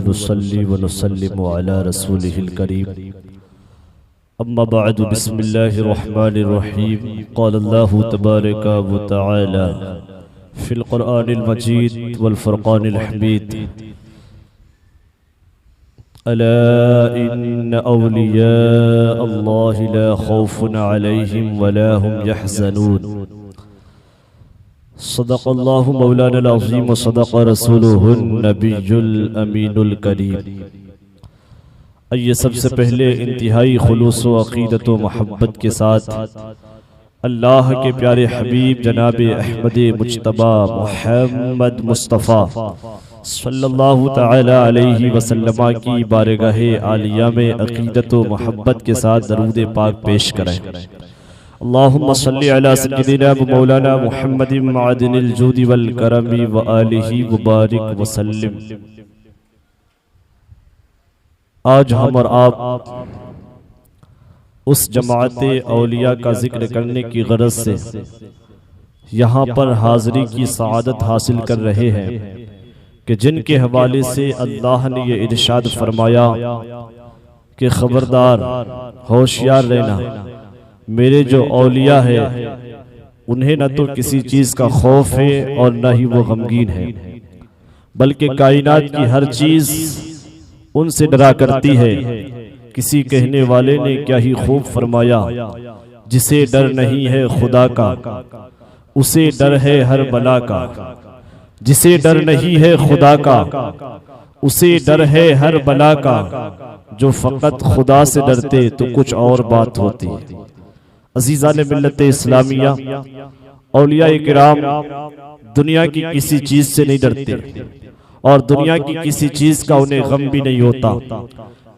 नुसल्ली व नुसल्लिमु अला रसूलिहिल करीम। अम्मा बअद, बिस्मिल्लाहिर रहमानिर रहीम। क़ाल अल्लाहु तबारक व तआला फिल क़ुरआनिल मजीद वल फ़ुरक़ानिल हमीद। अला इन्न औलिया अल्लाहि ला खौफुन अलैहिम वला हुम यहज़नून। सदक़ल्लाहु मौलाना अज़ीम व सदक़ रसूलुहुन नबियुल अमीनुल करीम। आइए सबसे पहले इंतहाई खुलूस व अक़ीदत व मोहब्बत के साथ अल्लाह के प्यारे हबीब जनाब अहमद मुज्तबा मोहम्मद मुस्तफ़ा सल्लल्लाहु तआला अलैहि वसल्लम की बारगाहे आलिया में अक़ीदत व मोहब्बत के साथ दरूद पाक पेश करें। अल्लाहुम्मा सल्लि अला सय्यिदिना व मौलाना मुहम्मदिन मअदिनिल जूदि वल करमी व आलिहि व बारिक व सल्लिम। आज हम और आप उस जमाअते औलिया का जिक्र करने की गरज से यहाँ पर हाज़री की सआदत हासिल कर रहे हैं कि जिनके हवाले से अल्लाह ने ये इरशाद फरमाया कि खबरदार, होशियार रहना, मेरे जो औलिया है उन्हें न तो किसी चीज़ का खौफ है और न ही वो गमगीन है, बल्कि कायनात की हर चीज़ उनसे डरा करती है। किसी कहने वाले ने क्या ही खूब फरमाया, जिसे डर नहीं है खुदा का उसे डर है हर बला का। जिसे डर नहीं है खुदा का उसे डर है हर बला का। जो फ़कत खुदा से डरते तो कुछ और बात होती। अज़ीज़ान मिल्लत इस्लामिया, औलिया किराम दुनिया की किसी चीज़ से नहीं डरते और दुनिया की किसी चीज़ का उन्हें गम भी नहीं होता,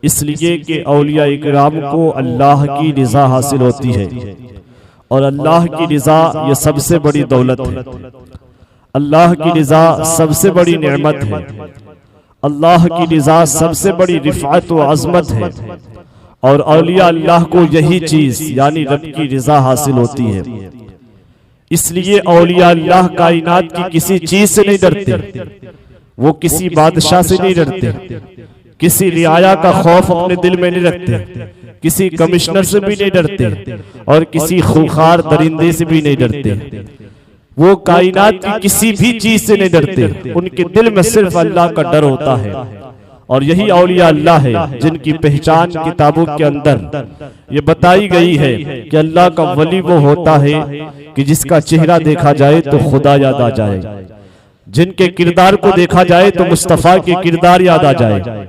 इसलिए कि औलिया इकराम को अल्लाह की रिज़ा हासिल होती है और अल्लाह की रिज़ा ये सबसे बड़ी दौलत है। अल्लाह की रिज़ा सबसे बड़ी नेमत है। अल्लाह की रिज़ा सबसे बड़ी रिफ़अत व अज़मत है और औलिया अल्लाह को यही चीज़ यानी रब की रिज़ा हासिल होती है। इसलिए औलिया अल्लाह कायनात की किसी चीज़ से नहीं डरते, वो किसी बादशाह से नहीं डरते, किसी रियाया का खौफ अपने दिल में नहीं रखते, किसी कमिश्नर से भी नहीं डरते और किसी खूंखार दरिंदे से भी नहीं डरते। वो कायनात की किसी भी चीज से नहीं डरते, उनके दिल में सिर्फ अल्लाह का डर होता है। और यही औलिया अल्लाह है जिनकी पहचान किताबों के अंदर ये बताई गई है कि अल्लाह का वली वो होता है कि जिसका चेहरा देखा जाए तो खुदा याद आ जाए, जिनके किरदार को देखा जाए तो मुस्तफ़ा के किरदार याद आ जाए,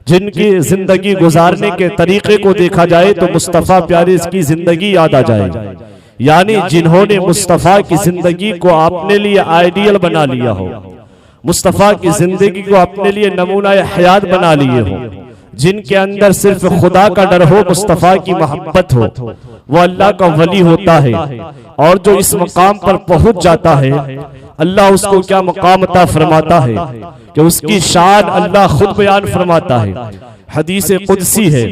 जिनकी जिंदगी गुजारने के तरीके को देखा जाए तो मुस्तफ़ा प्यारे की जिंदगी याद आ जाए। यानी जिन्होंने मुस्तफ़ा की जिंदगी को अपने लिए आइडियल बना लिया हो, मुस्तफ़ा की जिंदगी को अपने लिए नमूना हयात बना लिए हो, जिनके अंदर सिर्फ खुदा का डर हो, मुस्तफ़ा की मोहब्बत हो, वो अल्लाह का वली होता है। और जो इस मकाम पर पहुंच जाता है, अल्लाह उसको क्या मकाम अता फरमाता है कि उसकी शान अल्लाह खुद बयान फरमाता है। हदीस कुदसी है,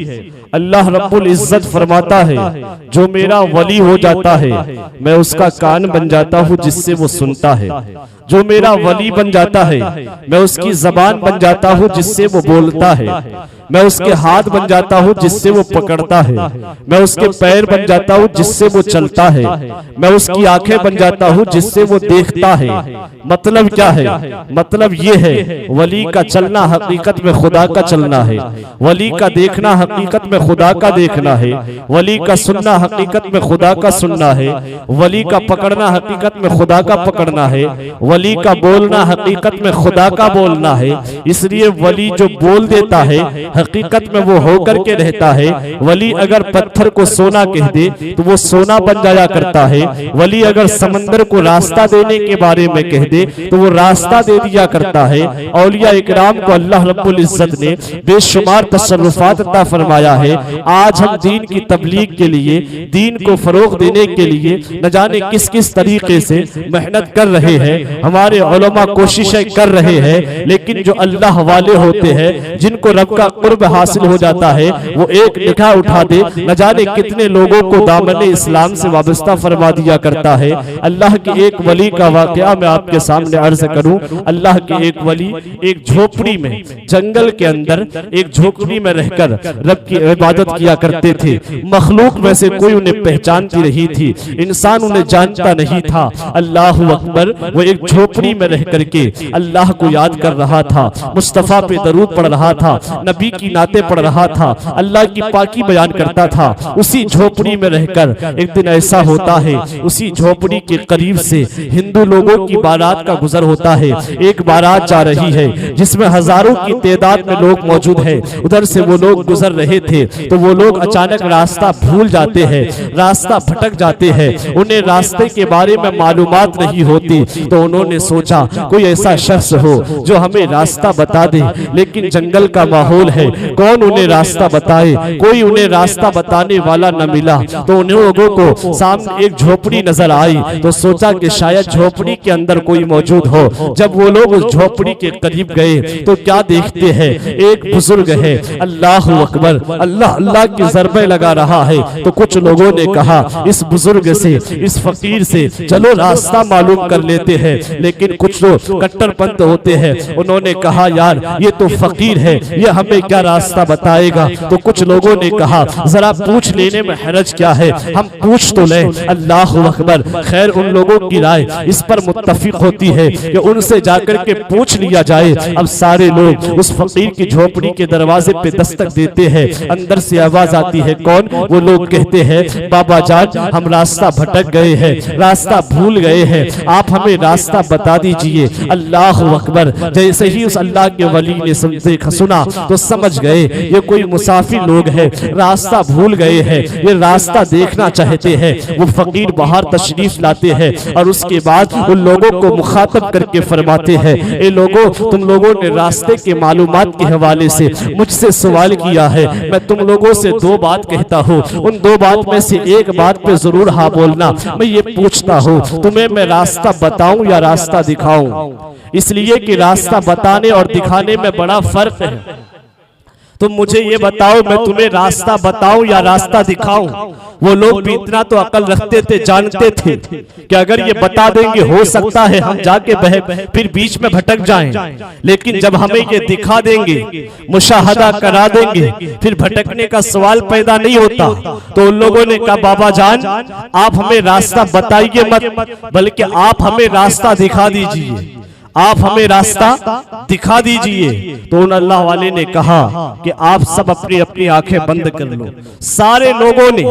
अल्लाह रब्बुल इज्जत फरमाता है, जो मेरा वली हो जाता है मैं उसका कान बन जाता हूँ जिससे वो सुनता है। जो मेरा वली बन जाता है मैं उसकी जबान बन जाता हूँ जिससे वो बोलता है। मैं उसके हाथ बन जाता हूँ जिससे वो पकड़ता है। मैं उसके पैर बन जाता हूँ जिससे वो चलता है। मैं उसकी आंखें बन जाता हूँ जिससे वो देखता है। मतलब क्या है? मतलब ये है वली का चलना हकीकत में खुदा का चलना है, वली का देखना हकीकत में खुदा का देखना है, वली का सुनना हकीकत में खुदा का सुनना है, वली का पकड़ना हकीकत में खुदा का पकड़ना है, वली का बोलना हकीकत में खुदा का बोलना है। इसलिए वली जो बोल देता है हकीकत में वो होकर के रहता है। वली अगर पत्थर को सोना कह दे तो वो सोना बन जाया करता है। वली अगर समंदर को रास्ता देने के बारे में कह दे तो वो रास्ता दे दिया करता है। औलिया इकराम को अल्लाह रब्बुल इज्जत ने बेशुमार तसर्रुफात अता फरमाया है है। आज हम दीन की तबलीग के लिए, दीन को फरोग देने के लिए न जाने किस किस तरीके से मेहनत कर रहे हैं, हमारे उलमा कोशिशें कर रहे हैं, लेकिन जो अल्लाह वाले होते हैं, जिनको रब का कुर्ब हासिल हो जाता है, वो एक निगाह उठा दे न जाने कितने लोगों को दामन इस्लाम से वाबस्ता फरमा दिया करता है। अल्लाह के एक वली का वाकया मैं आपके सामने अर्ज करूं। अल्लाह के एक वली एक झोपड़ी में, जंगल के अंदर एक झोपड़ी में रहकर रब की इबादत किया करते थे। मखलूक में से कोई उन्हें पहचानती नहीं थी, इंसान उन्हें जानता नहीं था। अल्लाह अकबर, वो एक झोपड़ी में रह करके अल्लाह को याद कर रहा था, मुस्तफा पे दरूद पढ़ रहा था, नबी की नाते पढ़ रहा था, अल्लाह की पाकी बयान करता था। उसी झोपड़ी में रहकर एक दिन ऐसा होता है, उसी झोपड़ी के करीब से हिंदू लोगों की बारात का गुजर होता है। एक बारात जा रही है जिसमें हजारों की तादाद में लोग मौजूद हैं। उधर से वो लोग गुजर रहे थे तो वो लोग अचानक रास्ता भूल जाते हैं, रास्ता भटक जाते हैं। उन्हें रास्ते के बारे में मालूमात नहीं होती, तो उन्होंने सोचा कोई ऐसा शख्स हो जो हमें रास्ता बता दे, लेकिन जंगल का माहौल है, कौन उन्हें रास्ता बताए। कोई उन्हें रास्ता बताने वाला न मिला, तो उन लोगों को सामने एक झोपड़ी नजर आई, तो सोचा कि शायद झोपड़ी के अंदर कोई मौजूद हो। जब वो लोग उस झोपड़ी के करीब गए तो क्या देखते हैं, एक बुजुर्ग है, अल्लाह अकबर, अल्लाह अल्लाह की ज़रबे लगा रहा है। तो कुछ लोगों ने कहा इस बुजुर्ग से, इस फकीर से चलो रास्ता मालूम कर लेते हैं, लेकिन कुछ लोग कट्टरपंथ होते हैं, उन्होंने कहा यार ये तो फकीर है, ये हमें क्या रास्ता बताएगा। तो कुछ लोगों ने कहा जरा पूछ लेने में हरज क्या है, हम पूछ तो लें। अल्लाह अकबर, खैर उन लोगों की राय इस पर मुत्तफिक होती है कि उनसे जाकर के पूछ लिया जाए। अब सारे लोग उस फकीर की झोपड़ी के दरवाजे पे दस्तक देते हैं, अंदर से आवाज आती है, कौन? वो लोग कहते हैं बाबा जान हम रास्ता भटक गए हैं, रास्ता भूल गए हैं, आप हमें रास्ता बता दीजिए। अल्लाह अकबर, जैसे ही उस अल्लाह के वली ने सुना तो समझ गए ये कोई मुसाफिर लोग हैं, रास्ता भूल गए हैं, ये रास्ता देखना चाहते हैं। वो फकीर बाहर तशरीफ लाते हैं और उसके बाद उन लोगों को मुखातब करके फरमाते हैं, ए लोगों, तुम लोगों ने रास्ते के मालूमात के हवाले से मुझसे सवाल किया है, मैं तुम लोगों से दो बात कहता हूँ, उन दो बात में से एक बात पे जरूर हाँ बोलना। मैं ये पूछता हूँ तुम्हें मैं रास्ता बताऊं या रास्ता दिखाऊं? इसलिए कि रास्ता बताने और दिखाने में बड़ा फर्क है। तुम मुझे ये बताओ मैं तुम्हें रास्ता बताऊं या रास्ता दिखाऊं? वो लोग भी इतना तो अकल रखते थे, जानते थे कि अगर ये बता देंगे हो सकता है हम जाके फिर बीच में भटक जाएं, लेकिन जब हमें ये दिखा देंगे, मुशाहदा करा देंगे, फिर भटकने का सवाल पैदा नहीं होता। तो उन लोगों ने कहा बाबा जान आप हमें रास्ता बताइए मत, बल्कि आप हमें रास्ता दिखा दीजिए, आप हमें रास्ता दिखा दीजिए। तो उन अल्लाह वाले ने कहा कि आप सब अपनी अपनी आंखें बंद कर लो। सारे लोगों ने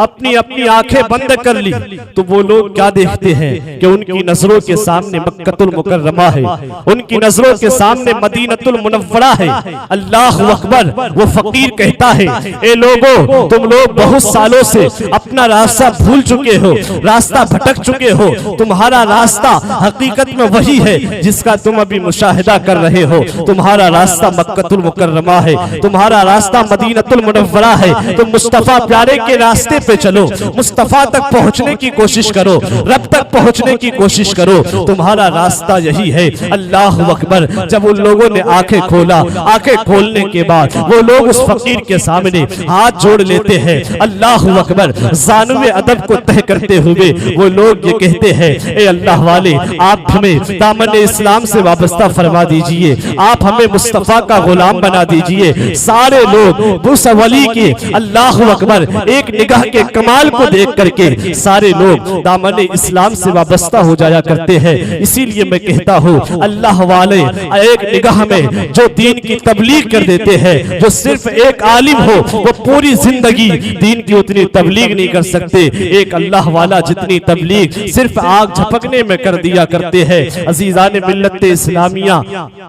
अपनी अपनी आंखें बंद कर ली। तो वो लोग क्या देखते हैं कि उनकी नजरों के सामने मक्कतुल मुकर्रमा है, उनकी नजरों के सामने मदीनतुल मुनव्वरा है। अल्लाह अकबर, वो फकीर कहता है ए लोगों, तुम लोग बहुत सालों से अपना रास्ता भूल चुके हो, रास्ता भटक चुके हो, तुम्हारा रास्ता हकीकत में वही है जिसका तुम अभी मुशाहिदा कर रहे हो। तुम्हारा रास्ता मक्कतुल मुकर्रमा है, तुम्हारा रास्ता मदीनतुल मुनव्वरा है। तुम मुस्तफा प्यारे के रास्ते पे चलो, मुस्तफा तक पहुंचने की कोशिश करो, रब तक पहुंचने की कोशिश करो, तुम्हारा रास्ता यही है। अल्लाह अकबर, जब उन लोगों ने आंखें खोला, आंखें खोलने के बाद वो लोग उस फकीर के सामने हाथ जोड़ लेते हैं। अल्लाह अकबर, ज़ानुए अदब को तह करते हुए वो लोग ये कहते हैं ए अल्लाह वाले, आप हमें दामन इस्लाम से वाबस्ता फरमा दीजिए, आप हमें मुस्तफा का गुलाम बना दीजिए। सारे लोग उस वली के अल्लाह अकबर एक निगाह के कमाल को देख करके सारे लोग दामन इस्लाम से वाबस्ता हो जाया करते हैं। इसीलिए मैं कहता हूँ अल्लाह वाले एक निगाह में जो दीन की तबलीग कर देते हैं, जो सिर्फ एक आलिम हो वो पूरी जिंदगी दीन की उतनी तबलीग नहीं कर सकते। एक अल्लाह वाला जितनी तबलीग सिर्फ आग झपकने में कर दिया करते हैं। अजीजान मिल्लत इस्लामिया,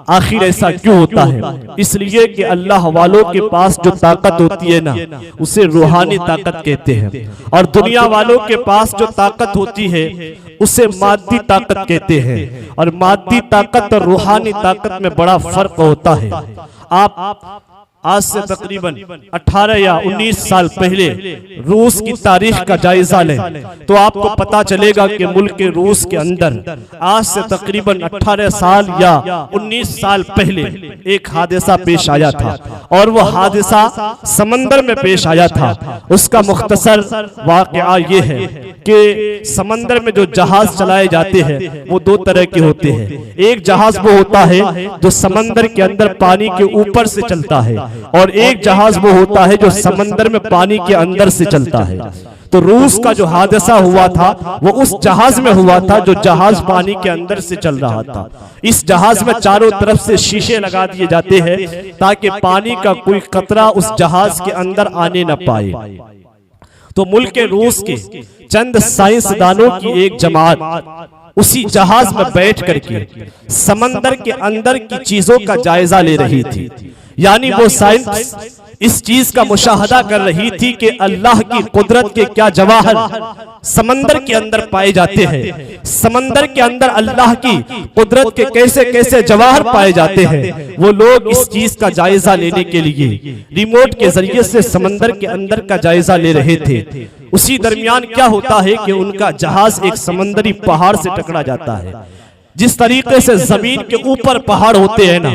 आखिर ऐसा क्यों होता है? इसलिए कि अल्लाह वालों के पास जो ताकत होती है ना, उसे रूहानी ताकत कहते हैं, और दुनिया वालों के पास जो ताकत होती है उसे मादी ताकत कहते हैं। और मादी ताकत और रूहानी ताकत में बड़ा फर्क होता है। आज से तकरीबन 18 या 19 साल पहले रूस की तारीख का जायजा लें तो आपको पता चलेगा कि मुल्क रूस के अंदर आज से तकरीबन 18 साल या 19 साल पहले एक हादसा पेश आया था और वो हादसा समंदर में पेश आया था। उसका मुख्तसर वाक़या ये है कि समंदर में जो जहाज चलाए जाते हैं वो दो तरह के होते हैं। एक जहाज वो होता है जो समंदर के अंदर पानी के ऊपर से चलता है और एक जहाज वो होता है जो समंदर में पानी के अंदर से चलता है। तो रूस का जो हादसा हुआ था वो उस जहाज में हुआ था जो जहाज पानी के अंदर से चल रहा था। इस जहाज में चारों तरफ से शीशे लगा दिए जाते हैं ताकि पानी का कोई खतरा उस जहाज के अंदर आने न पाए। तो मुल्क रूस के चंद साइंसदानों की एक जमात उसी जहाज में बैठ करके समंदर के अंदर की चीजों का जायजा ले रही थी। यानी वो साइंस इस चीज का मुशाहदा कर रही थी कि अल्लाह की कुदरत के क्या जवाहर समंदर के अंदर पाए जाते हैं, समंदर के अंदर अल्लाह की कुदरत के कैसे कैसे जवाहर पाए जाते हैं। वो लोग इस चीज का जायजा लेने के लिए रिमोट के जरिए से समंदर के अंदर का जायजा ले रहे थे। उसी दरमियान क्या होता है कि उनका जहाज एक समंदरी पहाड़ से टकरा जाता है। जिस तरीके से जमीन के ऊपर पहाड़ होते हैं ना,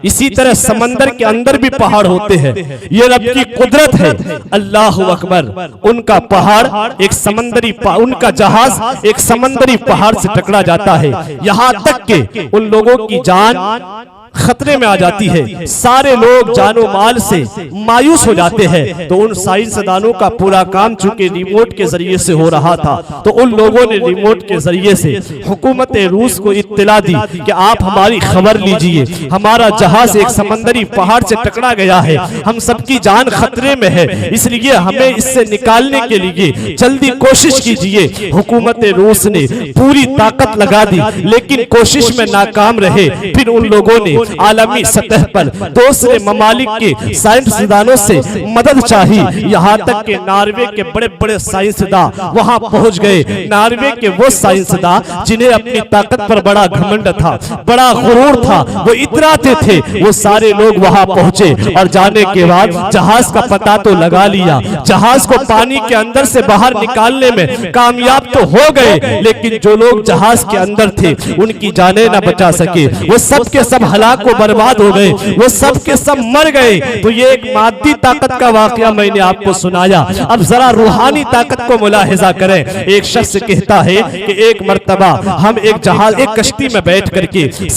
इसी तरह समंदर के अंदर भी पहाड़ होते हैं। ये रब की कुदरत है, अल्लाह अकबर। उनका पहाड़ एक समंदरी उनका जहाज एक समंदरी पहाड़ से टकरा जाता है। यहाँ तक कि उन लोगों की जान खतरे में आ जाती है। सारे लोग जानो माल से मायूस हो जाते हैं। तो उन साइंसदानों का पूरा काम चूंकि रिमोट के जरिए से हो रहा था तो उन लोगों ने रिमोट के जरिए से हुकूमत रूस को इत्तला दी कि आप हमारी खबर लीजिए, हमारा जहाज एक समंदरी पहाड़ से टकरा गया है, हम सबकी जान खतरे में है, इसलिए हमें इससे निकालने के लिए जल्दी कोशिश कीजिए। हुकूमत रूस ने पूरी ताकत लगा दी लेकिन कोशिश में नाकाम रहे। फिर उन लोगों ने आलमी सतह पर दूसरे ममालिक के साइंसदानों से मदद चाहिए। यहाँ तक कि नार्वे के बड़े बड़े साइंसदान वहां पहुंच गए। नार्वे के वो साइंसदान जिन्हें अपनी ताकत पर बड़ा घमंड था, बड़ा गुरूर था, वो इतराते थे, वो सारे लोग वहां पहुंचे और जाने के बाद जहाज का पता तो लगा लिया। जहाज को पानी के अंदर से बाहर निकालने में कामयाब तो हो गए लेकिन जो लोग जहाज के अंदर थे उनकी जानें न बचा सके। वो सब के सब हलाक को बर्बाद हो गए, वो सब के सब मर गए। तो ये एक मादी ताकत का वाकया मैंने आपको सुनाया। अब जरा रूहानी ताकत को मुलाहिजा करें। एक शख्स कहता है कि एक मर्तबा हम एक जहाज एक कश्ती में बैठ करके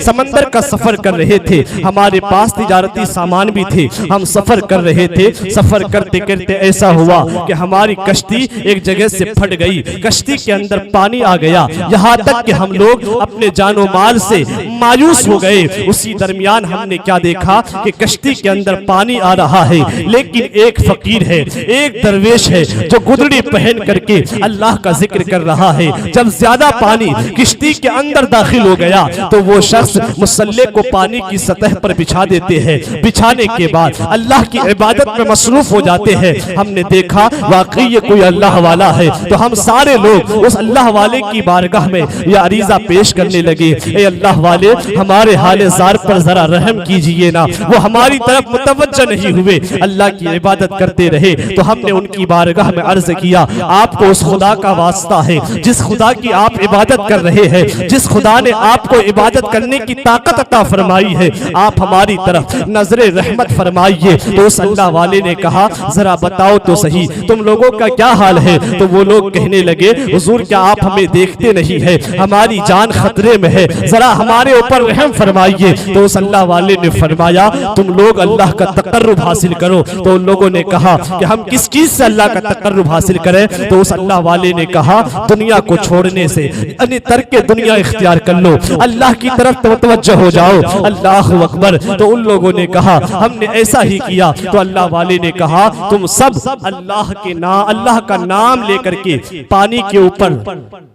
समंदर का सफर कर रहे थे। हमारे पास तिजारती सामान भी थे, हम सफर कर रहे थे। सफर करते करते ऐसा हुआ कि हमारी कश्ती एक जगह से फट गई, कश्ती के अंदर पानी आ गया, यहाँ तक कि हम लोग अपने जानो माल से मायूस हो गए। उसी दरमियान हमने क्या देखा कि कश्ती के अंदर पानी आ रहा है लेकिन एक फकीर है, एक दरवेश है जो गुदड़ी पहन करके अल्लाह का जिक्र कर रहा है। जब ज्यादा पानी कश्ती के अंदर दाखिल हो गया तो वो शख्स मुसल्ले को पानी की सतह पर बिछा देते हैं। बिछाने के बाद अल्लाह की इबादत में मसरूफ हो जाते हैं। हमने देखा वाकई ये कोई अल्लाह वाला है। तो हम सारे लोग उस अल्लाह वाले की बारगाह में यह अरीजा पेश करने लगे, ए अल्लाह वाले हमारे हाले जार पर जरा रहम कीजिए ना। वो हमारी तरफ मुतवज्जह नहीं हुए, अल्लाह की इबादत करते रहे। तो हमने उनकी बारगाह में अर्ज किया, आपको उस खुदा का वास्ता है जिस खुदा की आप इबादत कर रहे हैं, जिस खुदा ने आपको इबादत करने की ताकत अता फरमाई है, आप हमारी तरफ नजरे रहमत फरमाइए। तो उस अल्लाह वाले ने कहा, जरा बताओ तो सही तुम लोगों का क्या हाल है। तो वो लोग कहने लगे, हुजूर क्या आप हमें देखते नहीं है, हमारी जान खतरे में है, जरा हमारे ऊपर रहम फरमाइए। तो उस अल्लाह वाले ने फरमाया, तुम लोग अल्लाह का तकर्रुब हासिल करो। तो उन लोगों ने कहा कि हम किस चीज से अल्लाह का तकर्रुब हासिल करें। तो उस अल्लाह वाले ने कहा, दुनिया को छोड़ने से यानी तर्क दुनिया इख्तियार कर लो, अल्लाह की तरफ मुतवज्जह हो जाओ। अल्लाह अकबर। तो उन लोगों ने कहा हमने ऐसा ही किया। तो अल्लाह वाले ने कहा, तुम सब अल्लाह का नाम लेकर के पानी के ऊपर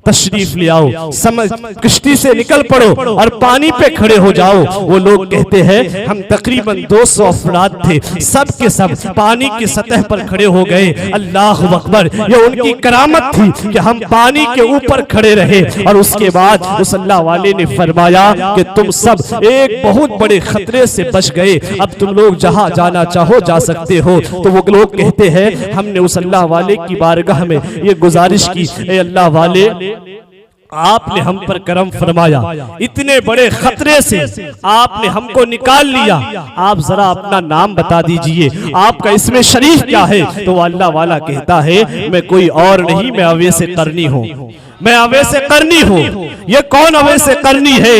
तशरीफ ले आओ, कश्ती से निकल पड़ो और पानी पे खड़े हो जाओ। वो लोग कहते हैं हम तकरीबन 200 अफराद थे, सब के सब पानी की सतह पर खड़े हो गए। अल्लाह अकबर, ये उनकी करामत थी कि हम पानी के ऊपर खड़े रहे। और उसके बाद उस अल्लाह वाले ने फरमाया कि तुम सब एक बहुत बड़े खतरे से बच गए, अब तुम लोग जहां जाना चाहो जा सकते हो। तो वो लोग कहते हैं हमने उस अल्लाह वाले की बारगाह में ये गुजारिश की, ए अल्लाह वाले आपने हम पर करम फरमाया, इतने बड़े खतरे से आपने हमको निकाल लिया, आप जरा अपना नाम बता दीजिए, आपका इसमें शरीफ क्या है। तो अल्लाह वाला कहता है मैं कोई और नहीं, मैं अवैस करनी हूँ, मैं अवैस करनी हूँ। ये कौन अवैस करनी है?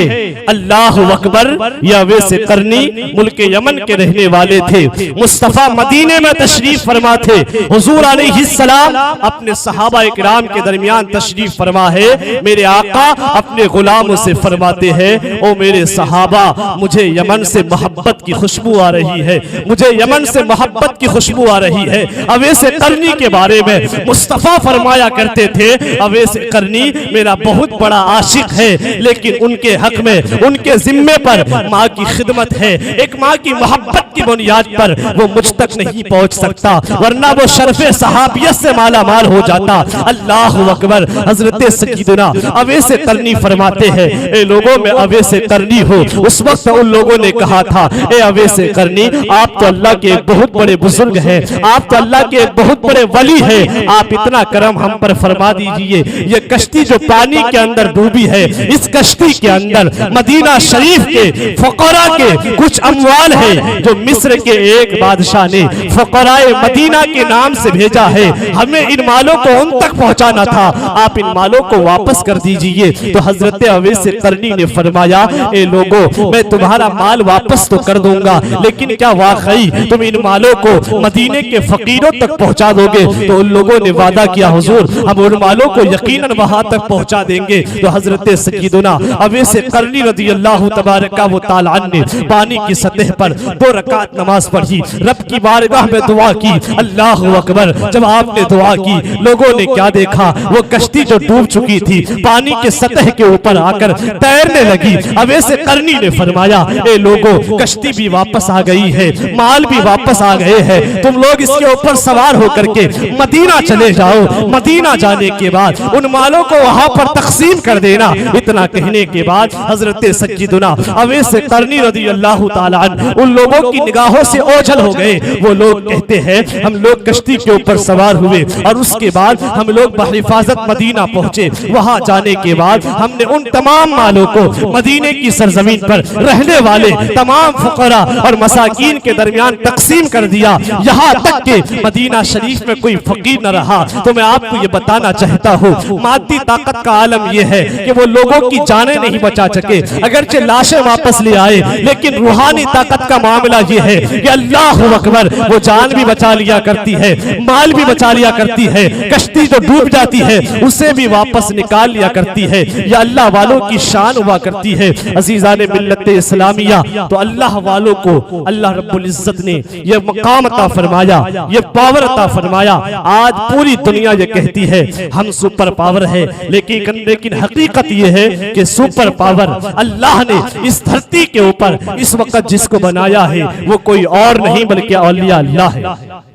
अल्लाह अकबर, ये अवैस करनी मुल्क यमन के रहने वाले थे। मुस्तफा मदीने में तशरीफ फरमा थे। हुजूर अलैहिस्सलाम अपने सहाबा इकराम के दरमियान तशरीफ फरमा है। मेरे आका अपने गुलामों से फरमाते हैं, ओ मेरे सहाबा, मुझे यमन से मोहब्बत की खुशबू आ रही है, मुझे यमन से मोहब्बत की खुशबू आ रही है। अवैस करनी के बारे में मुस्तफा फरमाया करते थे, अवैस करनी मेरा बहुत बड़ा आशिक है, लेकिन उनके हक में, उनके जिम्मे पर माँ की खिदमत है। एक माँ की मोहब्बत की बुनियाद पर वो मुझ तक नहीं पहुंच सकता, वरना वो शर्फे सहाबियत से माला माल हो जाता। अल्लाह अकबर। हजरत सकीदुना अवैस करनी फरमाते हैं, ए लोगों में अवैस करनी हो। उस वक्त उन लोगों ने कहा था, ए अवैस करनी, आप तो अल्लाह के एक बहुत बड़े बुजुर्ग हैं, आप तो अल्लाह के एक बहुत बड़े वली हैं, आप इतना करम हम पर फरमा दीजिए। ये कश्ती जो पानी के अंदर डूबी है, इस कश्ती के अंदर मदीना शरीफ के फकरा के कुछ अमवाल है जो मिस्र के एक बादशाह ने फकराए मदीना के नाम से भेजा है। हमें इन मालों को उन तक पहुंचाना था, आप इन मालों को वापस कर दीजिए। तो हजरत अवैस करनी ने फरमाया, ए लोगों, मैं तुम्हारा माल वापस तो कर दूंगा, लेकिन क्या वाकई तुम इन मालों को मदीने के फकीरों तक पहुंचा दोगे? तो उन लोगों ने वादा किया, हुजूर हम उन मालों को यकीनन वहां तक पहुंचा देंगे। तो हजरत सकीदुना अवैस करनी रज़ी अल्लाह तबारक व तआला ने पानी की सतह पर 2 रकात नमाज पढ़ी, रब की बारगाह में दुआ की। अल्लाह अकबर। जब आपने दुआ की, लोगों ने क्या देखा, वो कश्ती जो डूब चुकी थी पानी के सतह के ऊपर आकर तैरने लगी। अवैस करनी ने फरमाया, ए लोगों, कश्ती भी वापस आ गई है, माल भी वापस आ गए हैं, तुम लोग इसके ऊपर सवार होकर के मदीना चले जाओ। मदीना जाने के बाद उन मालों को वहां पर तकसीम कर देना। इतना कहने के बाद हजरत सकीदुना अवैस करनी रज़ी अल्लाह तआला अन्हु उन लोगों की निगाहों से ओझल हो गए। वो लोग कहते हैं, हम लोग कश्ती के ऊपर सवार हुए और उसके बाद हम लोग बहिफाजत मदीना पहुंचे। वहां जाने के बाद हमने उन तमाम मालों को मदीने की सरजमीन पर रहने वाले तमाम फुकरा और मसाकीन के दरमियान तकसीम कर दिया, यहाँ तक कि मदीना शरीफ में कोई फकीर न रहा। तो मैं आपको ये बताना चाहता हूँ, मादी ताकत का आलम यह है कि वो लोगों की जानें नहीं बचा सके, अगरचे लाशें वापस ले आए, लेकिन रूहानी ताकत का मामला यह है कि अल्लाह अकबर, वो जान भी बचा लिया करती है, माल भी बचा लिया करती है, कश्ती जो डूब जाती है उसे भी वापस निकाल लिया करती है। यह अल्लाह वालों की शान हुआ करती है। अजीजान मिल्लत इस्लामिया, तो अल्लाह वालों को अल्लाह रब्बुल इज्जत ने यह मकाम अता फरमाया, यह पावर अता फरमाया। आज पूरी दुनिया ये कहती है हम सुपर पावर है, लेकिन हकीकत यह है कि सुपर पावर अल्लाह ने इस धरती के ऊपर इस वक्त जिसको बनाया है वो कोई और नहीं बल्कि औलिया अल्लाह है।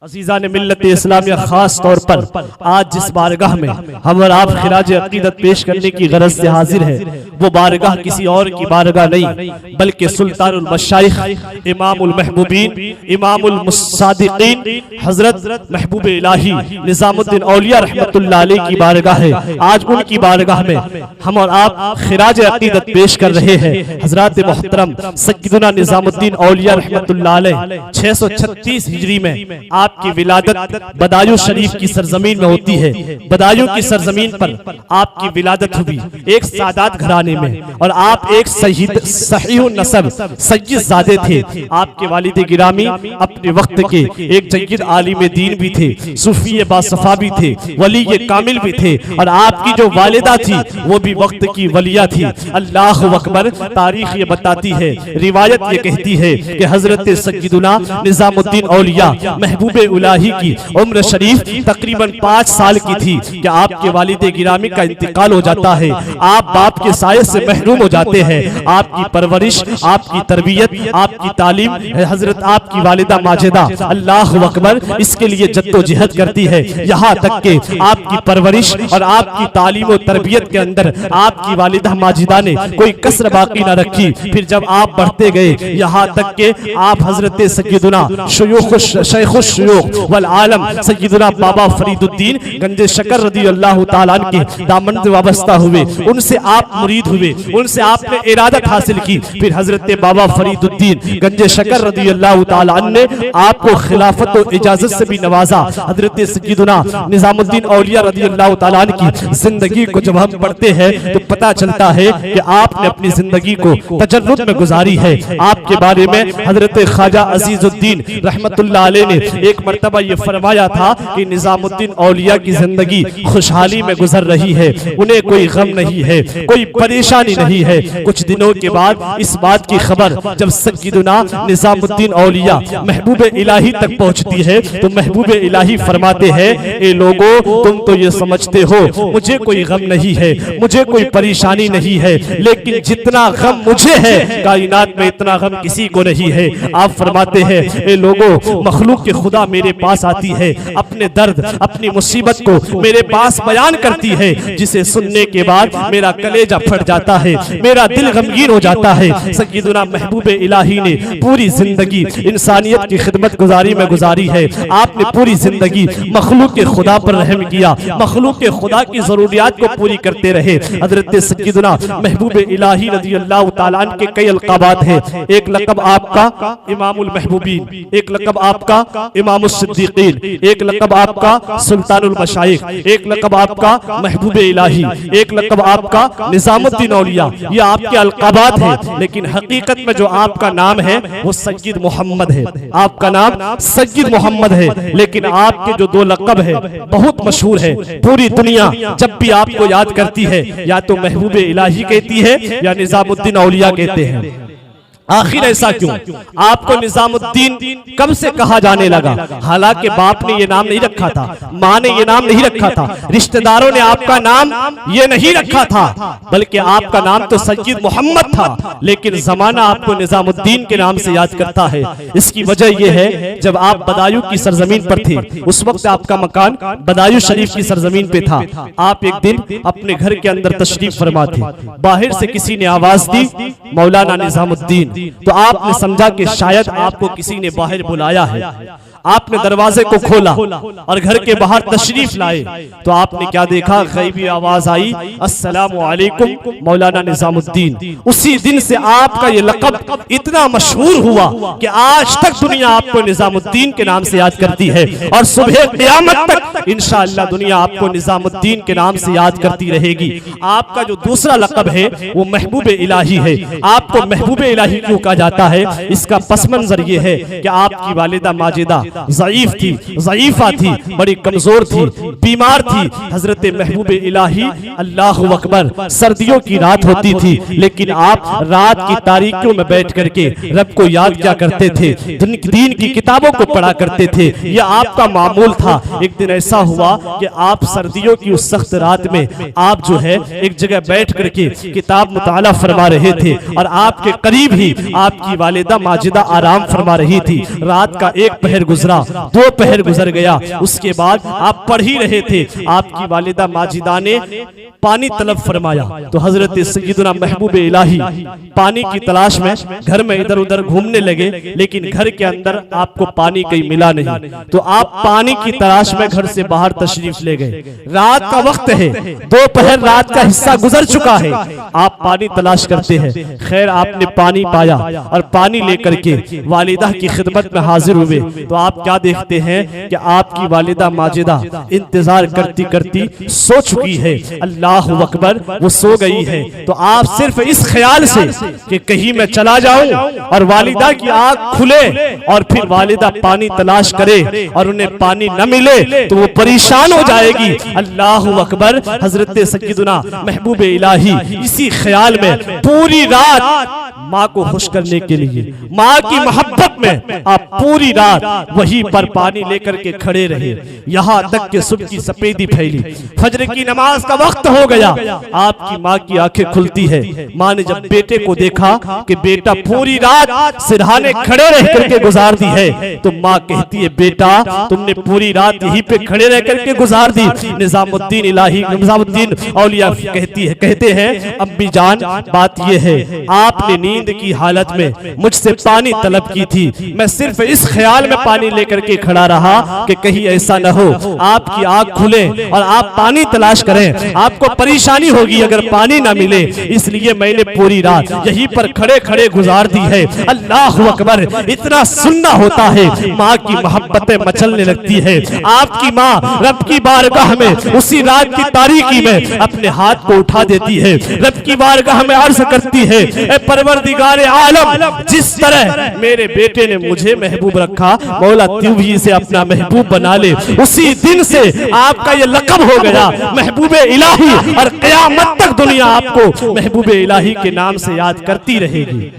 अज़ीज़ान मिल्लत इस्लामिया, खास तौर पर आज जिस बारगाह में हम और आप खिराज अकीदत पेश करने की गरज से हाजिर है, वो बारगाह किसी और की बारगाह नहीं बल्कि सुल्तानुल मशाइख, इमामुल महबूबीन, इमामुल मुस्सादिकीन, हजरत महबूब इलाही निजामुद्दीन औलिया रहमतुल्लाह अलैह की बारगाह है। आज उनकी बारगाह में हम और आप खिराज अकीदत पेश कर रहे हैं। हजरत मोहतरम सय्यदुना निजामुद्दीन औलिया रहमतुल्लाह अलैह 636 हिजरी में आपकी विलादत बदायूं शरीफ की सरजमीन में होती है। बदायूं की सरजमीन पर आपकी विलादत हुई एक सादात घराने में, और आप एक सहीह नसब सय्यदजादे थे। आपके वालिद गिरामी अपने वक्त के एक जय्यद आलिम दीन भी थे, सूफी बासफा भी थे, वली कामिल भी थे, और आपकी जो वालिदा थी वो भी वक्त की वलिया थी। अल्लाह अकबर। तारीख ये बताती है, रिवायत ये कहती है कि हजरत सय्यदुना निजामुद्दीन औलिया महबूब इलाही की उम्र शरीफ तकरीबन 5 साल की थी कि आपके वालिद गिरामी का इंतकाल हो जाता है। आप बाप के साए साये से महरूम हो जाते हैं। आपकी परवरिश, आपकी तरबियत, आपकी तालीम, हजरत आपकी वालिदा माजिदा अल्लाह अकबर इसके लिए जद्दोजहद करती है। यहाँ तक के आपकी परवरिश और आपकी तालीम और तरबियत के अंदर आपकी वालिदा माजिदा ने कोई कसर बाकी ना रखी। फिर जब आप बढ़ते गए, यहाँ तक के आप हजरत सय्यदुना शेखुश शुयूख वल आलम सय्यदुना बाबा फरीदुद्दीन गंजे शकर रदी अल्लाह ताला के दामन से वाबस्ता हुए, उनसे आप मुरीद हुए, उनसे आपने इरादत हासिल की। फिर हजरत बाबा फरीदुद्दीन गंजे शकर रदी अल्लाह ताला ने आपको खिलाफत और इजाजत से भी नवाजा। हजरत सय्यदुना निजामुद्दीन औलिया रदी अल्लाह ताला की जिंदगी को जब हम पढ़ते हैं तो पता चलता है कि आपने अपनी जिंदगी को तजर्रुद में गुजारी है। आपके बारे में हजरत ख्वाजा अजीजुद्दीन रहमतुल्लाह अलैह ने एक मर्तबा ये फरमाया था कि निजामुद्दीन औलिया की जिंदगी खुशहाली में गुजर रही है, उन्हें कोई गम नहीं है, कोई परेशानी नहीं है। कुछ दिनों के बाद इस बात की खबर जब सय्यदुना निजामुद्दीन औलिया महबूब इलाही तक पहुंचती है तो महबूब इलाही फरमाते हैं, ए लोगों, तुम तो ये समझते हो मुझे कोई गम नहीं है, मुझे कोई परेशानी नहीं है, लेकिन जितना गम मुझे है कायनात में इतना गम किसी को नहीं है। आप फरमाते हैं, ए लोगों, मखलूक के खुदा मेरे पास आती है, अपने दर्द, अपनी मुसीबत को मेरे पास बयान करती है, जिसे सुनने के बाद मेरा कलेजा फट जाता है, मेरा दिल गमगीन हो जाता है। सय्यदुना महबूब इलाही ने पूरी जिंदगी इंसानियत की खिदमत गुजारी में गुजारी है। आपने पूरी जिंदगी मखलूक के खुदा पर रहम किया, मखलूक के खुदा की जरूरियात को पूरी करते रहे। हजरत सय्यदुना महबूब इलाही रज़ी अल्लाह ताला अन्हु के कई अलक़ाबात हैं। एक लक़ब आपका इमामुल महबूबीन, एक लक़ब आपका इमामुस सिद्दीक़ीन, एक लक़ब आपका सुल्तानुल मशाइख, एक लक़ब आपका महबूब इलाही, एक लक़ब आपका निज़ामुद्दीन औलिया। ये आपके अलक़ाबात हैं, लेकिन हकीकत में जो आपका नाम है वो सय्यद मोहम्मद है। आपका नाम सय्यद मोहम्मद है, लेकिन आपके जो दो लक़ब है बहुत मशहूर है। पूरी दुनिया जब भी आपको याद करती है या तो महबूब इलाही कहती है या निज़ामुद्दीन औलिया कहते हैं। आखिर ऐसा क्यों? आपको निजामुद्दीन कब से कहा जाने लगा? हालांकि बाप ने ये नाम नहीं रखा था, माँ ने ये नाम नहीं रखा था, रिश्तेदारों ने आपका नाम ये नहीं रखा था, बल्कि आपका नाम तो सय्यद मोहम्मद था, लेकिन जमाना आपको निजामुद्दीन के नाम से याद करता है। इसकी वजह यह है, जब आप बदायूं की सरजमीन पर थे, उस वक्त आपका मकान बदायूं शरीफ की सरजमीन पे था। आप एक दिन अपने घर के अंदर तशरीफ फरमा थे, बाहर से किसी ने आवाज दी, मौलाना निजामुद्दीन। तो आपने समझा कि शायद आपको किसी ने बाहर बुलाया है। आपने दरवाजे को खोला और घर के बाहर तशरीफ लाए तो आपने क्या देखा? गैबी आवाज आई, अस्सलामु अलैकुम मौलाना निजामुद्दीन। उसी दिन से आपका ये लक़ब इतना मशहूर हुआ कि आज तक दुनिया आपको निजामुद्दीन के नाम से याद करती है और सुबह क़यामत तक इंशाअल्लाह दुनिया आपको निजामुद्दीन के नाम से याद करती रहेगी। आपका जो दूसरा लक़ब है वो महबूब इलाही है। आपको महबूब इलाही क्यों कहा जाता है? इसका पस मंजर ये है कि आपकी वालिदा माजिदा ज़ईफ थी, ज़ईफा थी, बड़ी कमजोर थी, बीमार थी। हजरत महबूब इलाही अल्लाहु अकबर, सर्दियों की रात होती थी, लेकिन आप रात की तारीकियों में बैठ करके रब को याद क्या करते थे? दीन की किताबों को पढ़ा करते थे। यह आपका मामूल था। एक दिन ऐसा हुआ कि आप सर्दियों की उस सख्त रात में आप जो है एक जगह बैठ करके किताब मुताला फरमा रहे थे और आपके करीब ही आपकी वालिदा माजिदा आराम फरमा रही थी। रात का एक पहर गुजरा, दो पहर गुजर गया, उसके बाद आप पढ़ ही रहे थे। आपकी वालिदा माजिदा ने पानी तलब फरमाया तो हजरत सय्यदुना महबूब इलाही पानी की तलाश में घर में इधर उधर घूमने लगे, लेकिन घर के अंदर आपको पानी कहीं मिला नहीं। तो आप पानी की तलाश में घर से बाहर तशरीफ ले गए। रात का वक्त है, दोपहर रात का हिस्सा गुजर चुका है, आप पानी तलाश करते हैं। खैर आपने पानी पाया और पानी लेकर के वालिदा की खिदमत में हाजिर हुए तो आप क्या देखते हैं कि आपकी वालिदा माजिदा इंतजार करती करती सो चुकी है। अल्लाहु अकबर, वो सो गई है। तो आप सिर्फ इस ख्याल से कि कहीं मैं चला जाऊं और वालिदा की आंख खुले और फिर वालिदा पानी तलाश करे और उन्हें पानी न मिले तो वो परेशान हो जाएगी। अल्लाहु अकबर, हजरत सय्यदुना महबूब इलाही इसी ख्याल में पूरी रात माँ को खुश करने के लिए, माँ की मोहब्बत में आप पूरी रात वहीं पर पानी लेकर के खड़े रहे, यहाँ तक कि सुबह की सफेदी फैली, फजर की नमाज का वक्त हो गया। आपकी माँ की आंखें खुलती है। माँ ने जब बेटे को देखा कि बेटा पूरी रात सिरहाने खड़े रह करके गुजार दी है, तो माँ कहती है बेटा तुमने पूरी रात यहीं पे खड़े रह करके गुजार दी। निजामुद्दीन औलिया कहते हैं अम्मी जान बात यह है, आपने नींद की हालत में मुझसे पानी तलब की थी, मैं सिर्फ इस ख्याल में पानी लेकर के खड़ा रहा कि कहीं ऐसा न हो आपकी आंख खुले और आप पानी तलाश करें, आपको परेशानी होगी अगर पानी ना मिले, इसलिए मैंने पूरी रात यहीं पर खड़े खड़े गुजार दी है। अल्लाह अकबर, इतना सुनना होता है, माँ की मोहब्बतें मचलने लगती है। आपकी माँ रब की बारगाह में उसी रात की तारीकी में अपने हाथ को उठा देती है, रब की बारगाह में अर्ज करती है, ए परवरदिगारे आलम, जिस तरह मेरे बेटे ने मुझे महबूब रखा, मौला तू भी इसे अपना महबूब बना ले। उसी दिन से आपका ये लक़ब हो गया महबूबे इलाही, और क़यामत तक दुनिया आपको महबूबे इलाही के नाम से याद करती रहेगी।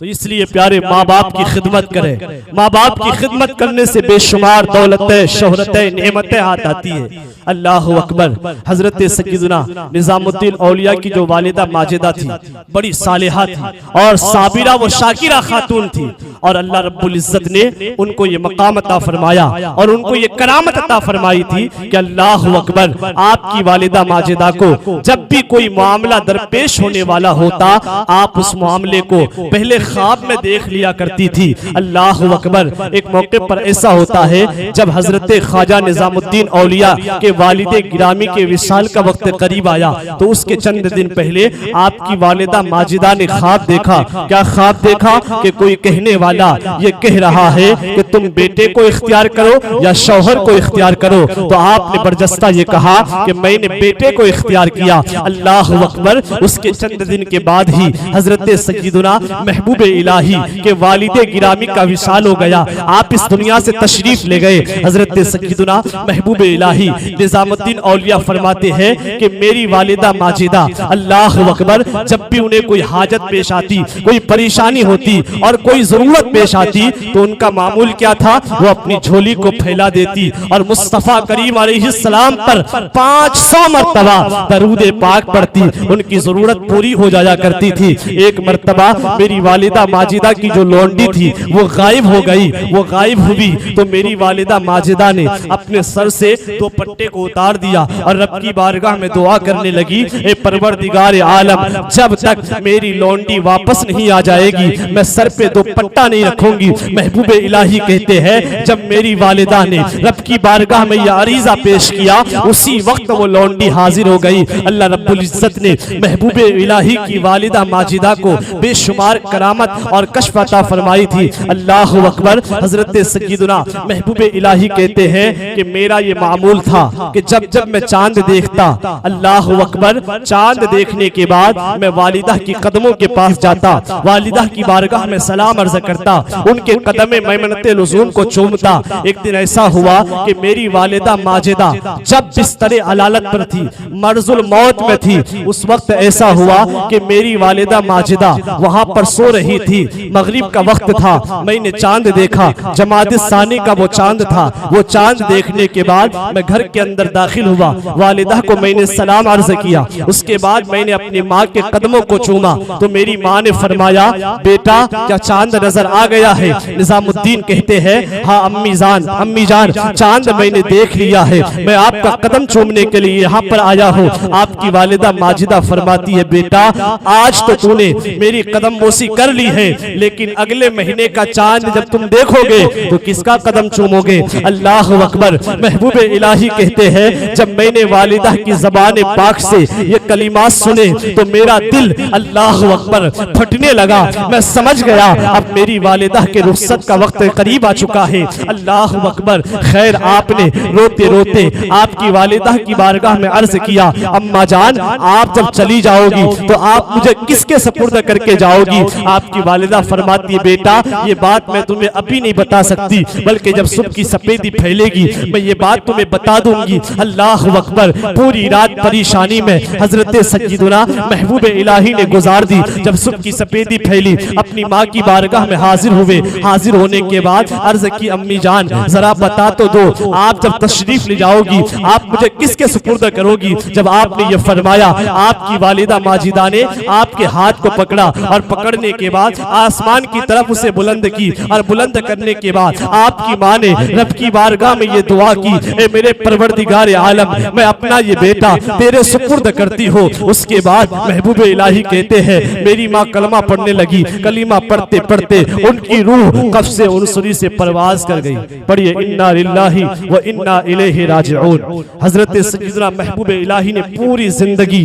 तो इसलिए प्यारे माँ बाप की खिदमत करें। माँ बाप की खिदमत करने से बेशुमार दौलतें, शोहरतें, नेमतें हाथ आती है। अल्लाह अकबर। हजरत सय्यदना निजामुद्दीन औलिया की जो वालिदा माजिदा थी, बड़ी सालिहा थी और साबिरा व शाकिरा खातून थी, और अल्लाह रब्बुल इज्जत ने उनको ये मकाम अता फरमाया और उनको ये करामत अता फरमाई थी कि अल्लाह अकबर, आपकी वालिदा माजिदा को जब भी कोई मामला दरपेश होने वाला होता, आप उस मामले को पहले ख्वाब में देख लिया करती थी। अल्लाह अकबर। एक मौके पर ऐसा होता है जब हजरत ख्वाजा निजामुद्दीन औलिया के वालिदे गिरामी के विसाल का वक्त करीब आया, तो उसके चंद दिन पहले आपकी वालिदा माजिदा ने ख्वाब देखा। क्या ख्वाब देखा? कि कोई कहने वाला ये कह रहा है कि तुम बेटे को इख्तियार करो या शौहर को इख्तियार करो, तो आपने बरजस्ता ये कहा कि मैंने बेटे को इख्तियार किया। अल्लाह अकबर। उसके चंद दिन के बाद ही हजरत सय्यदना महबूब इलाही के वालिदे गिरामी का विसाल हो गया। आप इस दुनिया से तशरीफ ले गए। हजरत सय्यदना महबूब इलाही निजामुद्दीन औलिया फरमाते हैं कि मेरी वालिदा माजिदा, अल्लाह अकबर, जब भी उन्हें कोई हाजत पेश आती, कोई परेशानी होती और कोई जरूरत पेश आती, तो उनका मामूल क्या था? वो अपनी झोली को फैला देती और मुस्तफा करीम अलैहिस्सलाम पर 500 मरतबा दरूद पाक पढ़ती, उनकी जरूरत पूरी हो जाया करती थी। एक मरतबा मेरी वालिदा माजिदा की जो लौंडी थी वो गायब हो गई। वो गायब हुई तो मेरी वालिदा माजिदा ने अपने सर से दो पट्टे को उतार दिया और रब की बारगाह में दुआ करने लगी, ए परवरदिगार आलम, जब तक मेरी लौंडी वापस नहीं आ जाएगी मैं सर पे दो पट्टा नहीं रखूंगी। महबूब इलाही कहते हैं जब मेरी वालिदा ने रब की बारगाह में यह अरीजा पेश किया, उसी वक्त वो लौंडी हाजिर हो गई। अल्लाह रब्बुल इज्जत ने महबूब इलाही की वालिदा माजिदा को बेशुमार करामत और कश्फ अता फरमाई थी। अल्लाह अकबर। हजरत सय्यदना महबूब इलाही कहते हैं कि मेरा ये मामूल था कि जब जब मैं चांद देखता, अल्लाह अकबर, चांद देखने के बाद मैं वालिदा की कदमों के पास जाता, वालिदा की बारगाह में सलाम अर्ज करता, उनके कदमे मैमनते लुज़ूम को चूमता। एक दिन ऐसा हुआ कि मेरी वालिदा माजिदा जब बिस्तरे अलालत पर थी, मर्जुल मौत में थी, उस वक्त ऐसा हुआ कि मेरी वालिदा माजिदा वहां पर सो रही थी। मगरिब का वक्त था, मैंने चांद देखा, जमात सानी का वो चांद था। वो चांद देखने के बाद मैं घर के अंदर दाखिल हुआ, वालिदा को मैंने सलाम अर्ज किया, उसके बाद मैंने अपनी माँ के कदमों को चूमा, तो मेरी माँ ने फरमाया, बेटा क्या चांद नजर आ गया है? निजामुद्दीन कहते हैं, हाँ अम्मी जान, चांद मैंने देख लिया है, मैं आपका कदम चूमने के लिए यहाँ पर आया हूँ। आपकी वालिदा माजिदा फरमाती है, बेटा आज तो तूने मेरी कदम बोसी कर ली है, लेकिन अगले महीने का चांद जब तुम देखोगे तो किसका कदम चूमोगे? अल्लाह अकबर। महबूब इलाही कहते हैं जब मैंने वालिदा की ज़बान पाक से ये कलिमात सुने तो मेरा दिल अल्लाह अकबर फटने लगा। मैं समझ गया अब मेरी वालिदा के रुखसत का वक्त करीब करीब आ चुका है। अल्लाह अकबर। खैर आपने रोते रोते आपकी वालिदा की बारगाह में अर्ज किया, अम्मा जान आप जब चली जाओगी तो आप मुझे किसके सपुर्द करके जाओगी? आपकी वालिदा फरमाती है, बेटा ये बात मैं तुम्हें अभी नहीं बता सकती, बल्कि जब सुबह की सफेदी फैलेगी मैं ये बात तुम्हें बता दूंगी। अल्लाह अकबर। पूरी रात परेशानी में हजरत सय्यदुना महबूब इलाही ने गुजार दी। जब सुबह की सफेदी फैली अपनी माँ की बारगाह में हाजिर हुए। हाजिर होने के बाद अर्ज की, अम्मी जान जरा बता तो दो, आप जब तशरीफ ले जाओगी आप मुझे किसके सुपुर्द करोगी? जब आपने ये फरमाया, आपकी वालिदा माजिदा ने आपके हाथ को पकड़ा और पकड़ने के बाद आसमान की तरफ उसे बुलंद की और बुलंद करने के बाद आपकी माँ ने रब की बारगाह में ये दुआ की, ए मेरे परवरदिगार आलम, मैं अपना ये बेटा तेरे सुपुर्द करती हो। उसके बाद महबूब इलाही कहते हैं, मेरी माँ कलमा पढ़ने लगी। कलीमा पढ़ते पढ़ते उनकी रूह कब्ज़ से उनसुरी से परवाज कर गई। पढ़िए, इन्ना लिल्लाहि व इन्ना इलैहि राजिऊन। हजरत सय्यदना महबूब इलाही ने पूरी जिंदगी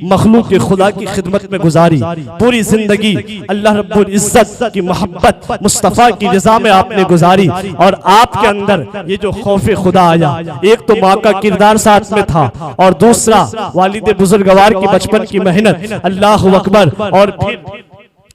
मखलूक खुदा की खिदमत में गुजारी। पूरी जिंदगी अल्लाह रब्बुल इज्जत की मोहब्बत, मुस्तफ़ा की रज़ा में आपने गुजारी। और आपके अंदर ये जो खौफ खुदा आया, एक तो माँ का किरदार साथ में था और दूसरा वालिद बुजुर्गवार की बचपन की मेहनत। अल्लाह अकबर। और फिर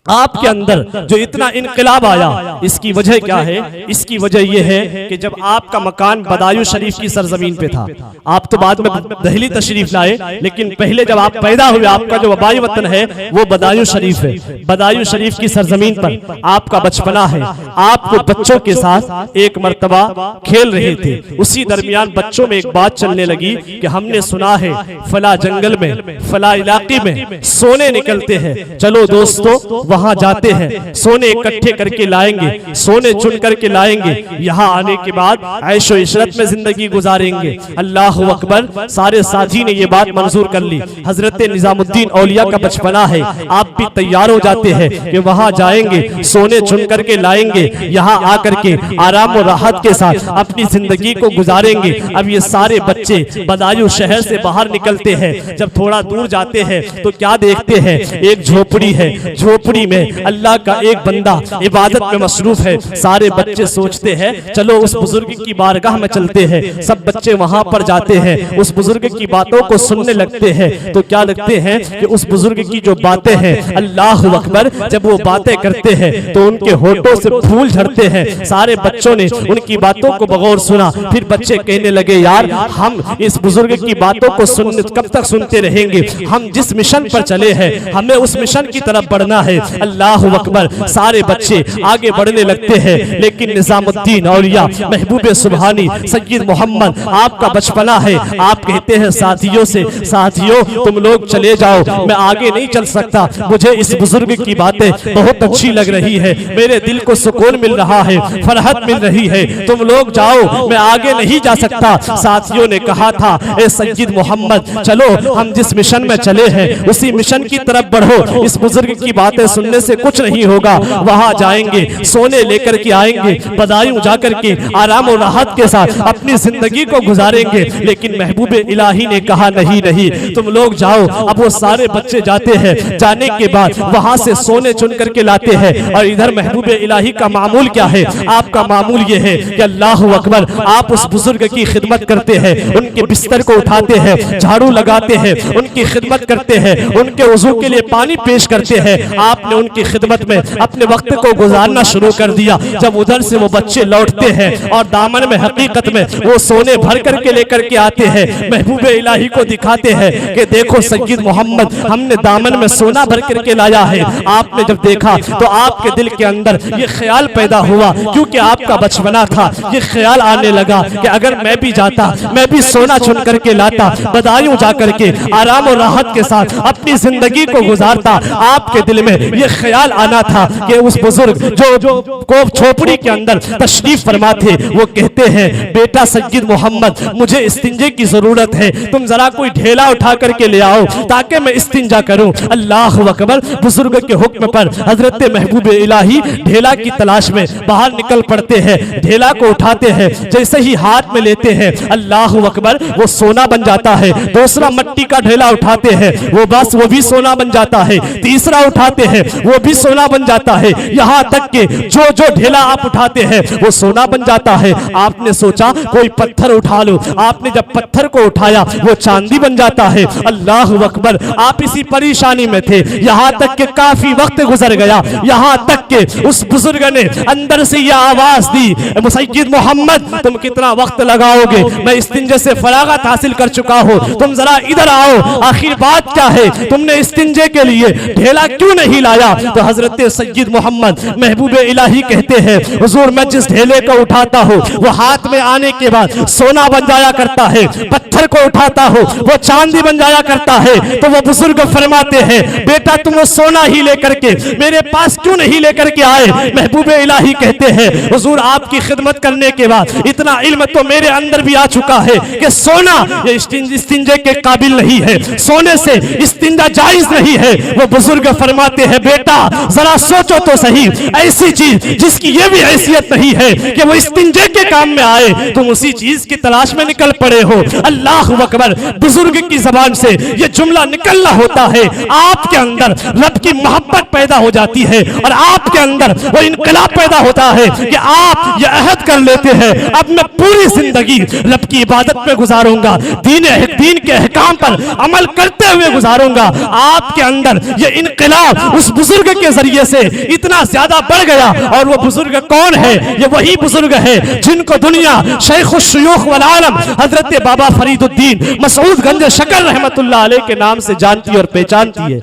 आपके अंदर जो इतना इनकलाब आया, इसकी वजह क्या है? इसकी वजह यह है कि जब आपका मकान बदायूं शरीफ की सरजमीन पे था, आप तो बाद में दिल्ली तशरीफ लाए, लेकिन पहले जब आप पैदा हुए आपका जो वबाई वतन है वो बदायूं शरीफ है। बदायूं शरीफ की सरजमीन पर आपका बचपना है। आपको बच्चों के साथ एक मर्तबा खेल रहे थे, उसी दरमियान बच्चों में एक बात चलने लगी कि हमने सुना है फला जंगल में, फला इलाके में सोने निकलते हैं, चलो दोस्तों वहां जाते हैं, सोने इकट्ठे करके लाएंगे, सोने चुन करके लाएंगे, यहाँ आने के बाद ऐशो इशरत में जिंदगी गुजारेंगे। अल्लाह अकबर। सारे साथी ने ये बात मंजूर कर ली। हजरत निजामुद्दीन औलिया का बचपना है, आप भी तैयार हो जाते हैं कि वहां जाएंगे, सोने चुन करके लाएंगे, यहाँ आकर के आराम और राहत के साथ अपनी जिंदगी को गुजारेंगे। अब ये सारे बच्चे बदायूं शहर से बाहर निकलते हैं। जब थोड़ा दूर जाते हैं तो क्या देखते हैं? एक झोपड़ी है। झोपड़ी में अल्लाह का एक बंदा इबादत में मसरूफ है। सारे बच्चे सोचते हैं चलो उस बुजुर्ग की बारगाह में चलते हैं। सब बच्चे वहां पर जाते हैं, उस बुजुर्ग की बातों को सुनने लगते हैं। तो क्या लगते हैं कि उस बुजुर्ग की जो बातें हैं, अल्लाह अकबर, जब वो बातें करते हैं तो उनके होठों से फूल झड़ते हैं। सारे बच्चों ने उनकी बातों को बगौर सुना। फिर बच्चे कहने लगे, यार हम इस बुजुर्ग की बातों को सुनने कब तक सुनते रहेंगे? हम जिस मिशन पर चले हैं हमें उस मिशन की तरफ बढ़ना है। अल्लाह अकबर। सारे बच्चे आगे बढ़ने लगते हैं, लेकिन निजामुद्दीन औलिया महबूब सुबहानी सय्यद मोहम्मद आपका बचपना है। आप कहते हैं साथियों से, साथियों तुम लोग चले जाओ, मैं आगे नहीं चल सकता, मुझे इस बुजुर्ग की बातें बहुत अच्छी लग रही है, मेरे दिल को सुकून मिल रहा है, फरहत मिल रही है, तुम लोग जाओ, मैं आगे नहीं जा सकता। साथियों ने कहा था, ए सय्यद मोहम्मद चलो, हम जिस मिशन में चले हैं उसी मिशन की तरफ बढ़ो। इस बुजुर्ग की बातें सुनने से कुछ नहीं होगा। वहां जाएंगे, सोने लेकर के आएंगे, बदायूं जाकर के आराम और राहत के साथ अपनी जिंदगी को गुजारेंगे। लेकिन महबूब इलाही ने कहा, नहीं नहीं, तुम लोग जाओ। अब वो सारे बच्चे जाते हैं। जाने के बाद वहां से सोने चुन करके लाते हैं। और इधर महबूब इलाही का मामूल क्या है? आपका मामूल ये है कि अल्लाह अकबर, आप उस बुजुर्ग की खिदमत करते हैं, उनके बिस्तर को उठाते हैं, झाड़ू लगाते हैं, उनकी खिदमत करते हैं, उनके वजू के लिए पानी पेश करते हैं। आपने उनकी खिदमत में अपने वक्त को गुजारना शुरू कर दिया। जब उधर से वो बच्चे लौटते हैं और दामन में हकीकत में वो सोने भर करके लेकर के आते हैं, महबूब इलाही को दिखाते हैं कि देखो सय्यद मोहम्मद, हमने दामन में सोना भर करके लाया है। आपने जब देखा तो आपके दिल के अंदर ये ख्याल पैदा हुआ, क्योंकि आपका बचपना था, ये ख्याल आने लगा कि अगर मैं भी जाता, मैं भी सोना चुन करके लाता, बदायूं जाकर के आराम और राहत के साथ अपनी जिंदगी को गुजारता। आपके दिल में ये ख्याल आना था कि उस बुजुर्ग जो को झोपड़ी के अंदर तशरीफ फरमा थे, वो कहते हैं, बेटा सय्यद मोहम्मद, मुझे इस्तिंजे की जरूरत है, तुम जरा कोई ढेला उठा करके ले आओ ताकि मैं इस्तिंजा करूं। अल्लाह अकबर। बुजुर्ग के हुक्म पर हजरत महबूब इलाही ढेला की तलाश में बाहर निकल पड़ते हैं। ढेला को उठाते हैं, जैसे ही हाथ में लेते हैं, अल्लाह अकबर, वो सोना बन जाता है। दूसरा मट्टी का ढेला उठाते हैं, वो बस वो भी सोना बन जाता है। तीसरा उठाते हैं, वो भी सोना बन जाता है। यहाँ तक कि जो जो ढेला आप उठाते हैं वो सोना बन जाता है। आपने सोचा कोई पत्थर उठा लो, आपने जब पत्थर को उठाया वो चांदी बन जाता है। अल्लाह अकबर। आप इसी परेशानी में थे, यहाँ तक कि काफी वक्त गुजर गया, यहाँ तक कि उस बुजुर्ग ने अंदर से यह आवाज दी, सैयद मोहम्मद तुम कितना वक्त लगाओगे, मैं इस्तिंजे से फरागत हासिल कर चुका हूँ, तुम जरा इधर आओ, आखिर बात क्या है, तुमने इस्तिंजे के लिए ढेला क्यों नहीं लाया? तो हजरत सैयद मोहम्मद महबूब इलाही कहते हैं, हुजूर मैं जिस ढेले को उठाता हूँ वो हाथ में आने के बाद सोना बन जाया करता है, पत्थर को उठाता हूँ वो चांदी बन जाया करता है। तो वो बुजुर्ग फरमाते हैं, बेटा तुम वो सोना ही लेकर के मेरे पास क्यों नहीं लेकर के आए? महबूब इलाही कहते हैं, हुजूर आपकी खिदमत करने के बाद इतना इल्म तो मेरे अंदर भी आ चुका है कि सोना ये इस्तिंजे के काबिल नहीं है, सोने से इस्तिंजा जायज नहीं है। वो बुजुर्ग फरमाते हैं, बेटा जरा सोचो तो सही, ऐसी चीज जिसकी ये भी हैसियत नहीं है कि वो इस्तिंजे के काम में आए, तुम उसी चीज की तलाश में निकल पड़े हो। अल्लाह अकबर। बुजुर्ग की जबान से ये जुमला निकलना होता है, आपके अंदर रब की मोहब्बत पैदा हो जाती है और आपके अंदर वो इनकलाब पैदा होता है कि आप ये अहद कर लेते हैं, अब मैं पूरी जिंदगी रब की इबादत में गुजारूंगा, दीन के अहकाम पर अमल करते हुए गुजारूंगा। आपके अंदर ये इनकलाब उस बुजुर्ग के जरिए से इतना ज्यादा बढ़ गया। और वो बुजुर्ग कौन है? ये वही बुजुर्ग है जिनको दुनिया शेखुश्शयूख वल आलम हजरत बाबा फरीदुद्दीन मसऊद गंज शकर रहमतुल्लाह अलैह के नाम से जानती और पहचानती है।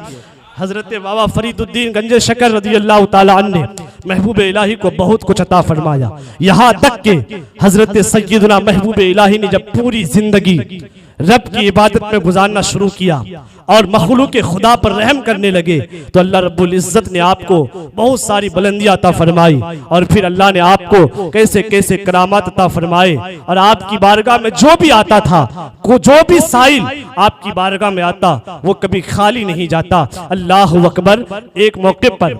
हजरत बाबा फरीदुद्दीन गंज शकर रज़ियल्लाहु ताला अन्हु ने महबूब इलाही को बहुत कुछ अता फरमाया, यहाँ तक कि हजरत सैयदना महबूब इलाही ने जब पूरी जिंदगी रब की इबादत में गुजारना शुरू किया और मखलूक खुदा पर रहम करने लगे तो अल्लाह रब्बुल इज्जत ने आपको बहुत सारी बुलंदियां अता फरमाई और फिर अल्लाह ने आपको कैसे कैसे करामात अता फरमाए। और आपकी बारगाह में जो भी आता था, जो भी साइल आपकी बारगाह में आता वो कभी खाली नहीं जाता। अल्लाह अकबर। एक मौके पर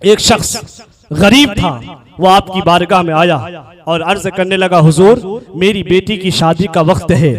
एक शख्स गरीब था, वो आपकी बारगाह में आया और अर्ज करने लगा, हुजूर मेरी बेटी की शादी का वक्त है,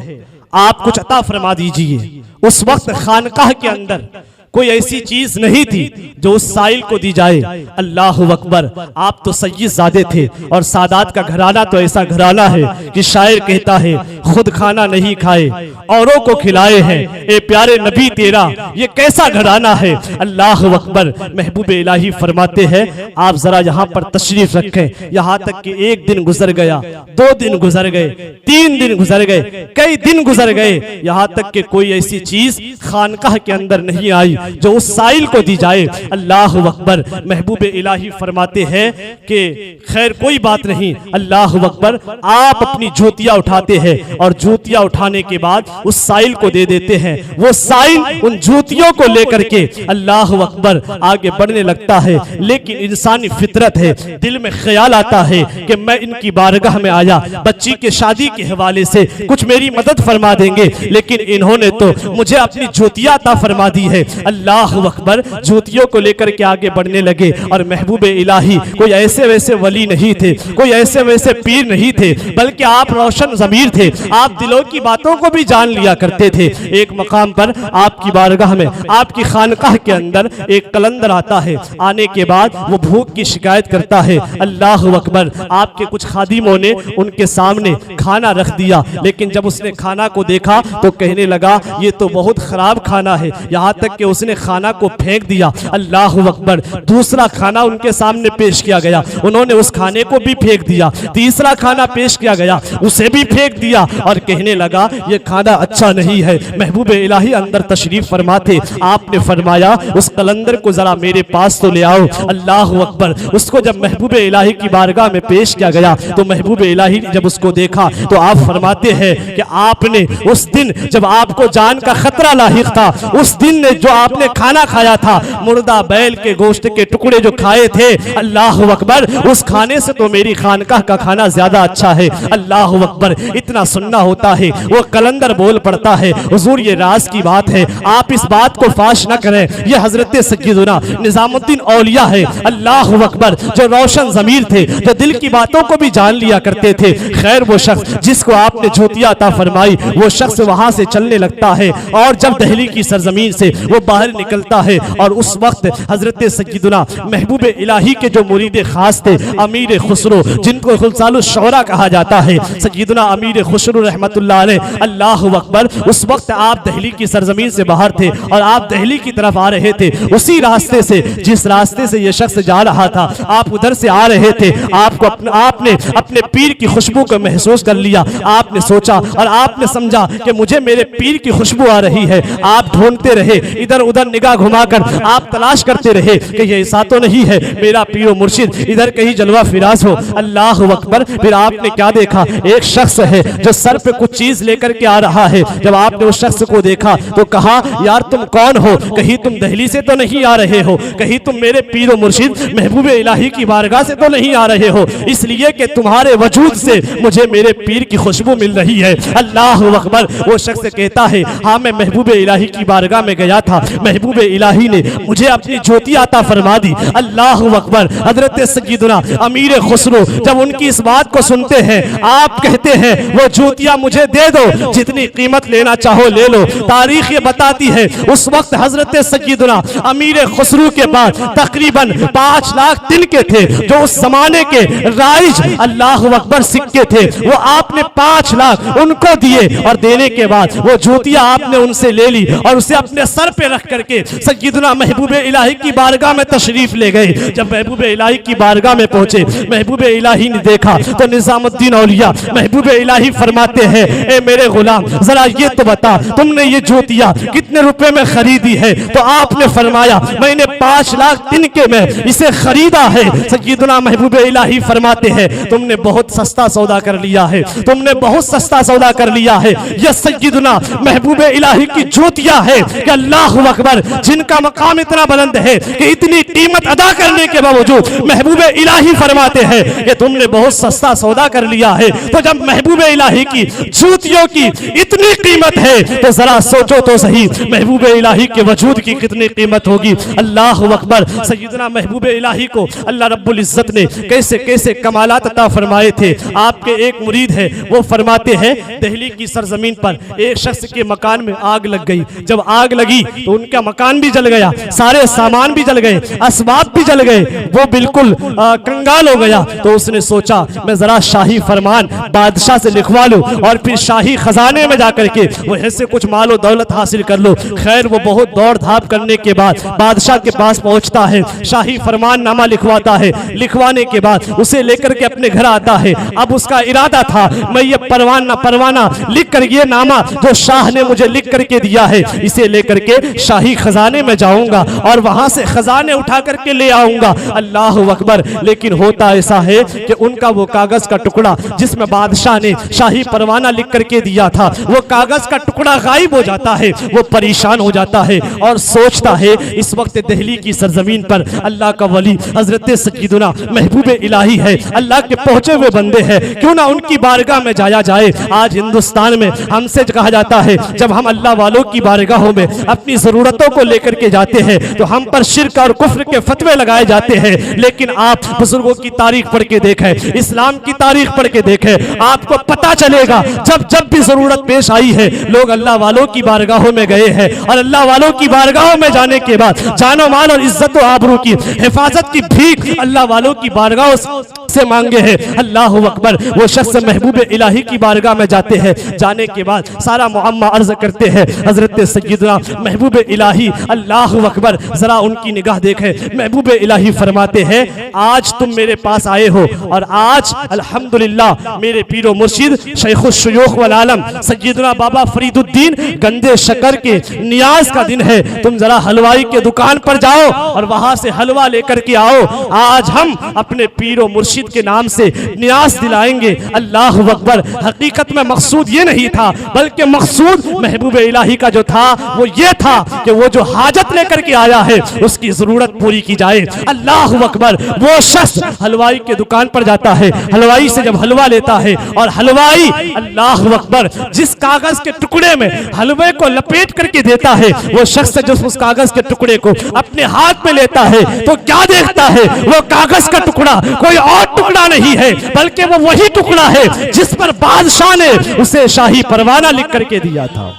आप कुछ अता फरमा दीजिए। उस वक्त खानकाह के अंदर कोई ऐसी चीज नहीं थी जो उस साइल को दी जाए। अल्लाह अकबर। आप तो सय्यद ज़ादे थे और सादात का घराना तो ऐसा घराना है कि शायर कहता है, खुद खाना नहीं खाए औरों को खिलाए हैं, ए प्यारे नबी तेरा ये कैसा घराना है। अल्लाह अकबर। महबूब इलाही फरमाते हैं, आप जरा यहाँ पर तशरीफ रखें। यहाँ तक कि एक दिन गुजर गया, 2 दिन गुजर गए, 3 दिन गुजर गए, कई दिन गुजर गए, यहाँ तक कि कोई ऐसी चीज खानकाह के अंदर नहीं आई जो उस साइल को दी जाए। अल्लाह अकबर। महबूब इलाही फरमाते हैं कि खैर कोई बात नहीं, अल्लाह अकबर। आप अपनी जूतियां उठाते हैं और जूतियां उठाने के बाद उस साइल को दे देते हैं। वो साइल उन जूतियों को लेकर के अल्लाह अकबर आगे बढ़ने लगता है। लेकिन इंसानी फितरत है, दिल में ख्याल आता है कि मैं इनकी बारगाह में आया, बच्ची के शादी के हवाले से कुछ मेरी मदद फरमा देंगे, लेकिन इन्होंने तो मुझे अपनी जूतियां अता फरमा दी है। अल्लाह अकबर। जूतियों को लेकर के आगे बढ़ने लगे और महबूब इलाही कोई ऐसे वैसे वली नहीं थे, कोई ऐसे वैसे पीर नहीं थे, बल्कि आप रोशन ज़मीर थे, आप दिलों की बातों को भी जान लिया करते थे। एक मकाम पर आपकी बारगाह में, आपकी खानकाह के अंदर एक कलंदर आता है। आने के बाद वो भूख की शिकायत करता है। अल्लाह अकबर। आपके कुछ खादिमों ने उनके सामने खाना रख दिया, लेकिन जब उसने खाना को देखा तो कहने लगा, ये तो बहुत खराब खाना है, यहाँ तक कि उसने खाना को फेंक दिया। अल्लाह अकबर। दूसरा खाना उनके सामने पेश किया गया, उन्होंने उस खाने को भी फेंक दिया। तीसरा खाना पेश किया गया, उसे भी फेंक दिया और कहने लगा ये खाना अच्छा नहीं है। महबूब इलाही अंदर तशरीफ फरमाते, आपने फरमाया उस कलंदर को जरा मेरे पास तो ले आओ। अल्लाह अकबर। उसको जब महबूब इलाही की बारगाह में पेश किया गया तो महबूब इलाही ने जब उसको देखा तो आप फरमाते हैं कि आपने उस दिन जब आपको जान का खतरा लाहिक था, उस दिन ने जो आपने खाना खाया था, मुर्दा बैल के गोश्त के टुकड़े जो खाए थे, अल्लाह अकबर, उस खाने से तो मेरी खानकाह का खाना ज्यादा अच्छा है। अल्लाह अकबर। इतना सुनना होता है। वो कलंदर बोल पड़ता है, हुजूर ये राज की बात है, आप इस बात को फाश न करें, ये हजरत सय्यदुना निजामुद्दीन औलिया है। अल्लाह अकबर। जो रोशन ज़मीर थे, जो दिल की बातों को भी जान लिया करते थे। खैर वो शख्स जिसको आपने ज्योतियां अता फरमाई वो शख्स वहां से चलने लगता है और जब दिल्ली की सरजमीन से वो बाहर निकलता है और उस वक्त हजरत सय्यदुना महबूब इलाही के जो मुरीद खास थे अमीर खुसरो, जिनको खुलसालुश शौरा कहा जाता है, सय्यदुना अमीर खुसरो रहमतुल्लाह अलैह, अल्लाहु अकबर, उस वक्त आप दिल्ली की सरजमीन से बाहर थे और आप दिल्ली की तरफ आ रहे थे। उसी रास्ते से जिस रास्ते से ये शख्स जा रहा था आप उधर से आ रहे थे। आपको आपने अपने पीर की खुशबू को महसूस कर लिया। आपने सोचा और आपने समझा कि मुझे मेरे पीर की खुशबू आ रही है। आप ढूंढते रहे, इधर उधर निगाह घुमाकर आप तलाश करते रहे कि ये ऐसा तो नहीं है मेरा पीर मुर्शिद इधर कहीं जलवा फिराज हो। अल्लाह अकबर। फिर आपने क्या देखा, एक शख्स है जो सर पे कुछ चीज लेकर के आ रहा है। जब आपने उस शख्स को देखा तो कहा, यार तुम कौन हो? कहीं तुम दिल्ली से तो नहीं आ रहे हो, कहीं तुम मेरे पीर मुर्शिद महबूब इलाही की बारगाह से तो नहीं आ रहे हो, इसलिए कि तुम्हारे वजूद से मुझे मेरे पीर की खुशबू मिल रही है। अल्लाह अकबर। वो शख्स कहता है, हाँ मैं महबूब इलाही की बारगाह में गया था, महबूब इलाही ने मुझे अपनी ज्योति अता फरमा दी। अल्लाह अकबर। हजरत सय्यदुना अमीर खुसरो जब उनकी इस बात को सुनते हैं आप कहते हैं, वो ज्योतियां मुझे दे दो, जितनी कीमत लेना चाहो ले लो। तारीख ये बताती है उस वक्त हजरत सय्यदुना अमीर खुसरो के पास तकरीबन 5 लाख तिनके थे, जो उस जमाने के राइज अल्लाह अकबर सिक्के थे। वो आपने 5 लाख उनको दिए और देने के बाद वो ज्योतियां आपने उनसे ले ली और उसे अपने सर पे रख करके सय्यदुना महबूब इलाही की बारगाह में तशरीफ ले गए। जब महबूब इलाही की बारगाह में पहुंचे, महबूब इलाही ने देखा तो निजामुद्दीन औलिया महबूब इलाही फरमाते हैं, ए मेरे गुलाम जरा ये तो बता तुमने ये ज्योतियां कितने रुपए में खरीदी है? तो आपने फरमाया मैंने 5 लाख तिनके में इसे खरीदा है। सय्यदुना महबूब इलाही फरमाते हैं, तुमने बहुत सस्ता सौदा कर लिया है, तुमने बहुत सस्ता सौदा कर लिया है। यह सय्यदुना महबूब इलाही की ज्योतियां है कि अल्लाह अकबर, जिनका मकाम इतना बुलंद है कि इतनी कीमत अदा करने के बावजूद महबूब इलाही फरमाते हैं कि तुमने बहुत सस्ता सौदा कर लिया है। तो जब महबूब इलाही की ज्योतियों की इतनी कीमत है तो जरा सोचो तो सही महबूब इलाही के वजूद की कितनी कीमत होगी। अल्लाह अकबर। सय्यदना महबूब इलाही को अल्लाह रब्बुल इज्जत ने कैसे कैसे कमालात अता फरमाए थे। आपके एक मुरीद है वो फरमाते हैं, दिल्ली की सरजमीन पर एक शख्स के मकान में आग लग गई। जब आग लगी तो उनका मकान भी जल गया, सारे सामान भी जल गए, असबाब भी जल गए, वो बिल्कुल कंगाल हो गया। तो उसने सोचा मैं जरा शाही फरमान बादशाह से लिखवा लूं और फिर शाही खजाने में जाकर के वो ऐसे कुछ मालो दौलत हासिल कर लो। खैर वो बहुत दौड़ धाप करने के बाद बादशाह के पास पहुंचता है, शाही फरमान नामा लिखवाता है। लिखवाने के बाद उसे लेकर के अपने घर आता है। अब उसका इरादा था मैं ये परवाना लिख कर ये नामा जो शाह ने मुझे लिख करके दिया है इसे लेकर के शाही खजाने में जाऊंगा और वहां से खजाने उठा करके ले आऊंगा। अल्लाह अकबर। लेकिन होता ऐसा है कि उनका वो कागज का टुकड़ा जिसमें बादशाह ने शाही परवाना लिख करके दिया था वो कागज का टुकड़ा गायब हो जाता है। वो परेशान हो जाता है और सोचता है इस वक्त दिल्ली की सरजमीन पर अल्लाह का वली हजरत सय्यदुना महबूब इलाही है, अल्लाह के पहुंचे हुए बंदे हैं, क्यों ना उनकी बारगाह में जाया जाए। आज हिंदुस्तान में हमसे कहा जाता है जब हम अल्लाह वालों की बारगाहों में अपनी जरूरतों को लेकर के जाते हैं तो हम पर शिर्क और कुफ्र के फतवे लगाए जाते हैं। लेकिन आप बुजुर्गों की तारीख पढ़ के देखें, इस्लाम की तारीख पढ़ के देखें, आपको पता चलेगा जब जब भी जरूरत पेश आई है लोग अल्लाह वालों की बारगाहों में गए हैं और अल्लाह वालों की बारगाहों में जाने के बाद जानो माल और इज्जत और आबरू की हिफाजत की भीख अल्लाह वालों की बारगाहों से मांगे हैं। अल्लाह अकबर। वो शख्स महबूब इलाही की बारगाह में जाते हैं, जाने के बाद सारा मुअम्मा अर्ज करते हैं हजरत सय्यदुना महबूब इलाही। अल्लाह अकबर। जरा उनकी निगाह देखें, महबूब इलाही फरमाते हैं आज तुम मेरे पास आए हो और आज अल्हम्दुलिल्लाह मेरे पीरो मुर्शिद शैखुश शुयूख वल आलम सय्यदुना बाबा फरीदुद्दीन गंदे शक्कर के नियाज का दिन है। तुम जरा हलवाई के दुकान पर जाओ और वहां से हलवा लेकर के आओ। आज हम अपने पीरो मुर्शिद के नाम से नियाज दिलाएंगे। अल्लाह अकबर। हकीकत में मकसूद ये नहीं था बल्कि मकसूद महबूब इलाही का जो था वो ये था कि वो जो हाजत लेकर के आया है उसकी जरूरत पूरी की जाए। अल्लाह अकबर। वो शख्स हलवाई के दुकान पर जाता है, हलवाई से जब हलवा लेता है और हलवाई अल्लाह अकबर जिस कागज के टुकड़े में हलवे को लपेट करके देता है वो शख्स जब उस कागज के टुकड़े को अपने हाथ में लेता है तो क्या देखता है वो कागज का टुकड़ा कोई और टुकड़ा नहीं है, बल्कि वो वही टुकड़ा है जिस पर बादशाह ने उसे शाही परवाना लिख करके दिया था।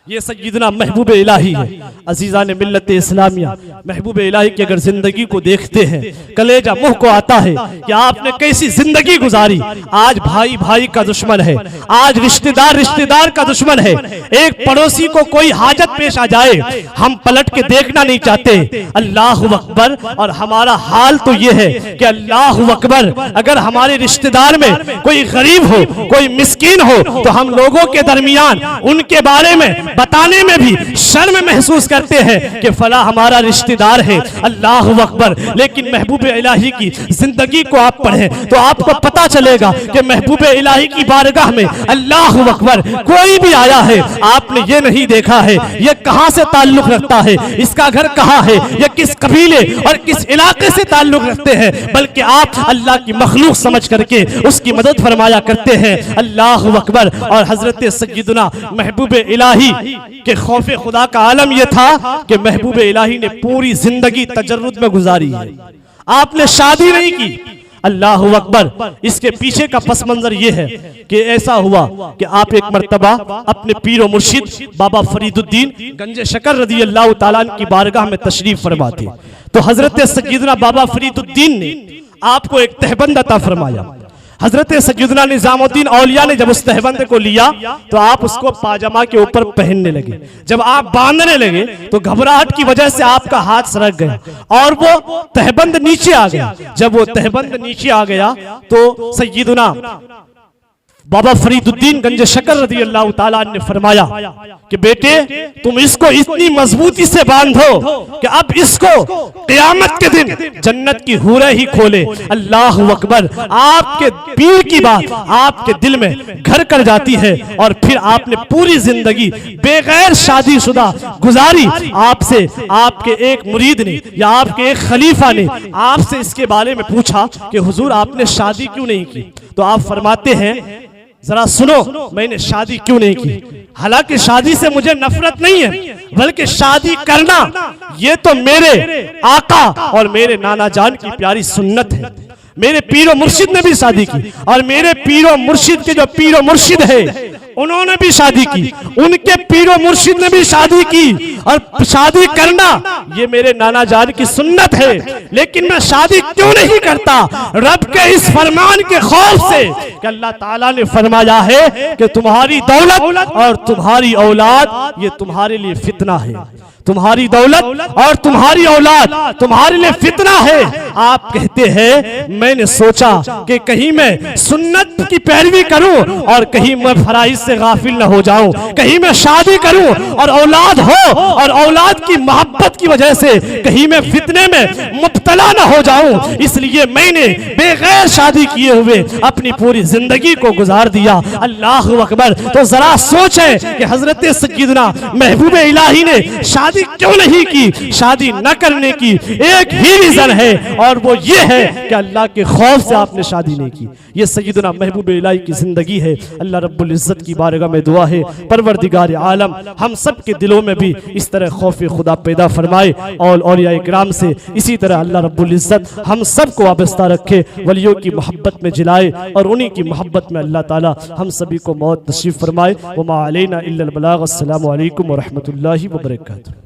ये सय्यदना महबूब इलाही है। अजीज़ान मिल्लत इस्लामिया, महबूब इलाही की अगर जिंदगी को देखते हैं कलेजा मुंह को आता है कि आपने कैसी जिंदगी गुजारी। आज भाई भाई का दुश्मन है, आज रिश्तेदार रिश्तेदार का दुश्मन है। एक पड़ोसी को कोई हाजत पेश आ जाए हम पलट के देखना नहीं चाहते। अल्लाह अकबर। और हमारा हाल तो ये है कि अल्लाह अकबर, अगर हमारे रिश्तेदार में कोई गरीब हो, कोई मिस्कीन हो, तो हम लोगों के दरमियान उनके बारे में बताने में भी शर्म महसूस करते हैं कि फला हमारा रिश्तेदार है। अल्लाह अकबर। लेकिन महबूब इलाही की जिंदगी को आप पढ़ें तो आपको पता चलेगा कि महबूब इलाही की बारगाह में अल्लाह अकबर कोई भी आया है, आपने ये नहीं देखा है ये कहां से ताल्लुक रखता है, इसका घर कहां है, ये किस कबीले और किस इलाके से ताल्लुक रखते हैं, बल्कि आप अल्लाह की मखलूक समझ करके उसकी मदद फरमाया करते हैं। अल्लाह अकबर। और हजरत सय्यदना महबूब इलाही के खौफे खुदा का आलम यह था कि महबूब इलाही ने पूरी जिंदगी तजर्रुद में गुजारी है। आपने शादी नहीं की। अल्लाह अकबर। इसके पीछे का पस मंजर यह है कि ऐसा हुआ कि आप एक मर्तबा अपने पीर मुर्शिद बाबा फरीदुद्दीन गंजे शकर रदी अल्लाह ताला अन्हु की बारगाह में तशरीफ फरमा थे। तो हजरत सय्यदना बाबा फरीदुद्दीन ने आपको एक तहबंद अता फरमाया। हजरत सय्यदना निजामुद्दीन औलिया ने जब उस तहबंद को लिया तो आप उसको पाजामा के ऊपर पहनने लगे। जब आप बांधने लगे तो घबराहट की वजह से आपका हाथ सरक गया और वो तहबंद नीचे आ गया। जब वो तहबंद नीचे आ गया तो सय्यदना बाबा फरीदुद्दीन गंज शकर रदी अल्लाह ताला अन्हु ने फरमाया कि बेटे तुम इसको इतनी मजबूती से बांधो कि अब इसको क़यामत के दिन जन्नत की हूरें ही खोले। अल्लाह अकबर। आपके पीर की बात आपके दिल में घर कर जाती है और फिर आपने पूरी जिंदगी बेगैर शादीशुदा गुजारी। आपसे आपके एक मुरीद ने या आपके एक खलीफा ने आपसे इसके बारे में पूछा कि हुजूर आपने शादी क्यों नहीं की, तो आप फरमाते हैं जरा सुनो मैंने शादी क्यों नहीं की। हालांकि शादी से मुझे नफरत नहीं है, बल्कि शादी करना ये तो मेरे आका और मेरे नाना जान की प्यारी सुन्नत है। मेरे पीरो मुर्शिद ने भी शादी की और मेरे पीरो मुर्शिद के जो पीरो मुर्शिद है उन्होंने भी शादी की, उनके पीरो मुर्शिद ने भी शादी की और शादी करना ये मेरे नाना जान की सुन्नत है। लेकिन मैं शादी क्यों नहीं करता? रब के इस फरमान के खौफ से कि अल्लाह ताला ने फरमाया है कि तुम्हारी दौलत और तुम्हारी औलाद ये तुम्हारे लिए फितना है। तुम्हारी दौलत और तुम्हारी औलाद तुम्हारे लिए फितना है। आप कहते हैं मैंने सोचा कि कहीं मैं सुन्नत की पैरवी करूं और कहीं मैं फराइज से गाफिल न हो जाऊं, कहीं मैं शादी करूं और औलाद हो और औलाद की मोहब्बत की वजह से कहीं मैं फितने में मुब्तला न हो जाऊं, इसलिए मैंने बेगैर शादी किए हुए अपनी पूरी जिंदगी को गुजार दिया। अल्लाह अकबर। तो जरा सोचें कि हजरत सय्यदना महबूब इलाही ने शादी क्यों नहीं की। शादी न करने की एक ही रीजन है और वो ये है कि अल्लाह के खौफ से आपने शादी नहीं की। ये सय्यदना महबूब इलाही की जिंदगी है। अल्लाह रब्बुल इज्जत की बारगाह में दुआ है परवरदिगार आलम हम सब के दिलों में भी इस तरह खौफ खुदा पैदा फरमाए और औलिया इकराम से इसी तरह अल्लाह रब्बुल इज्जत हम सब को वाबस्ता रखे, वलियों की मोहब्बत में जिलाए और उन्हीं की मोहब्बत में अल्लाह ताला हम सभी को मौत नसीब फरमाए। वमा अलैना इल्लल बलाग। अस्सलामु अलैकुम व रहमतुल्लाहि व बरकातुहू।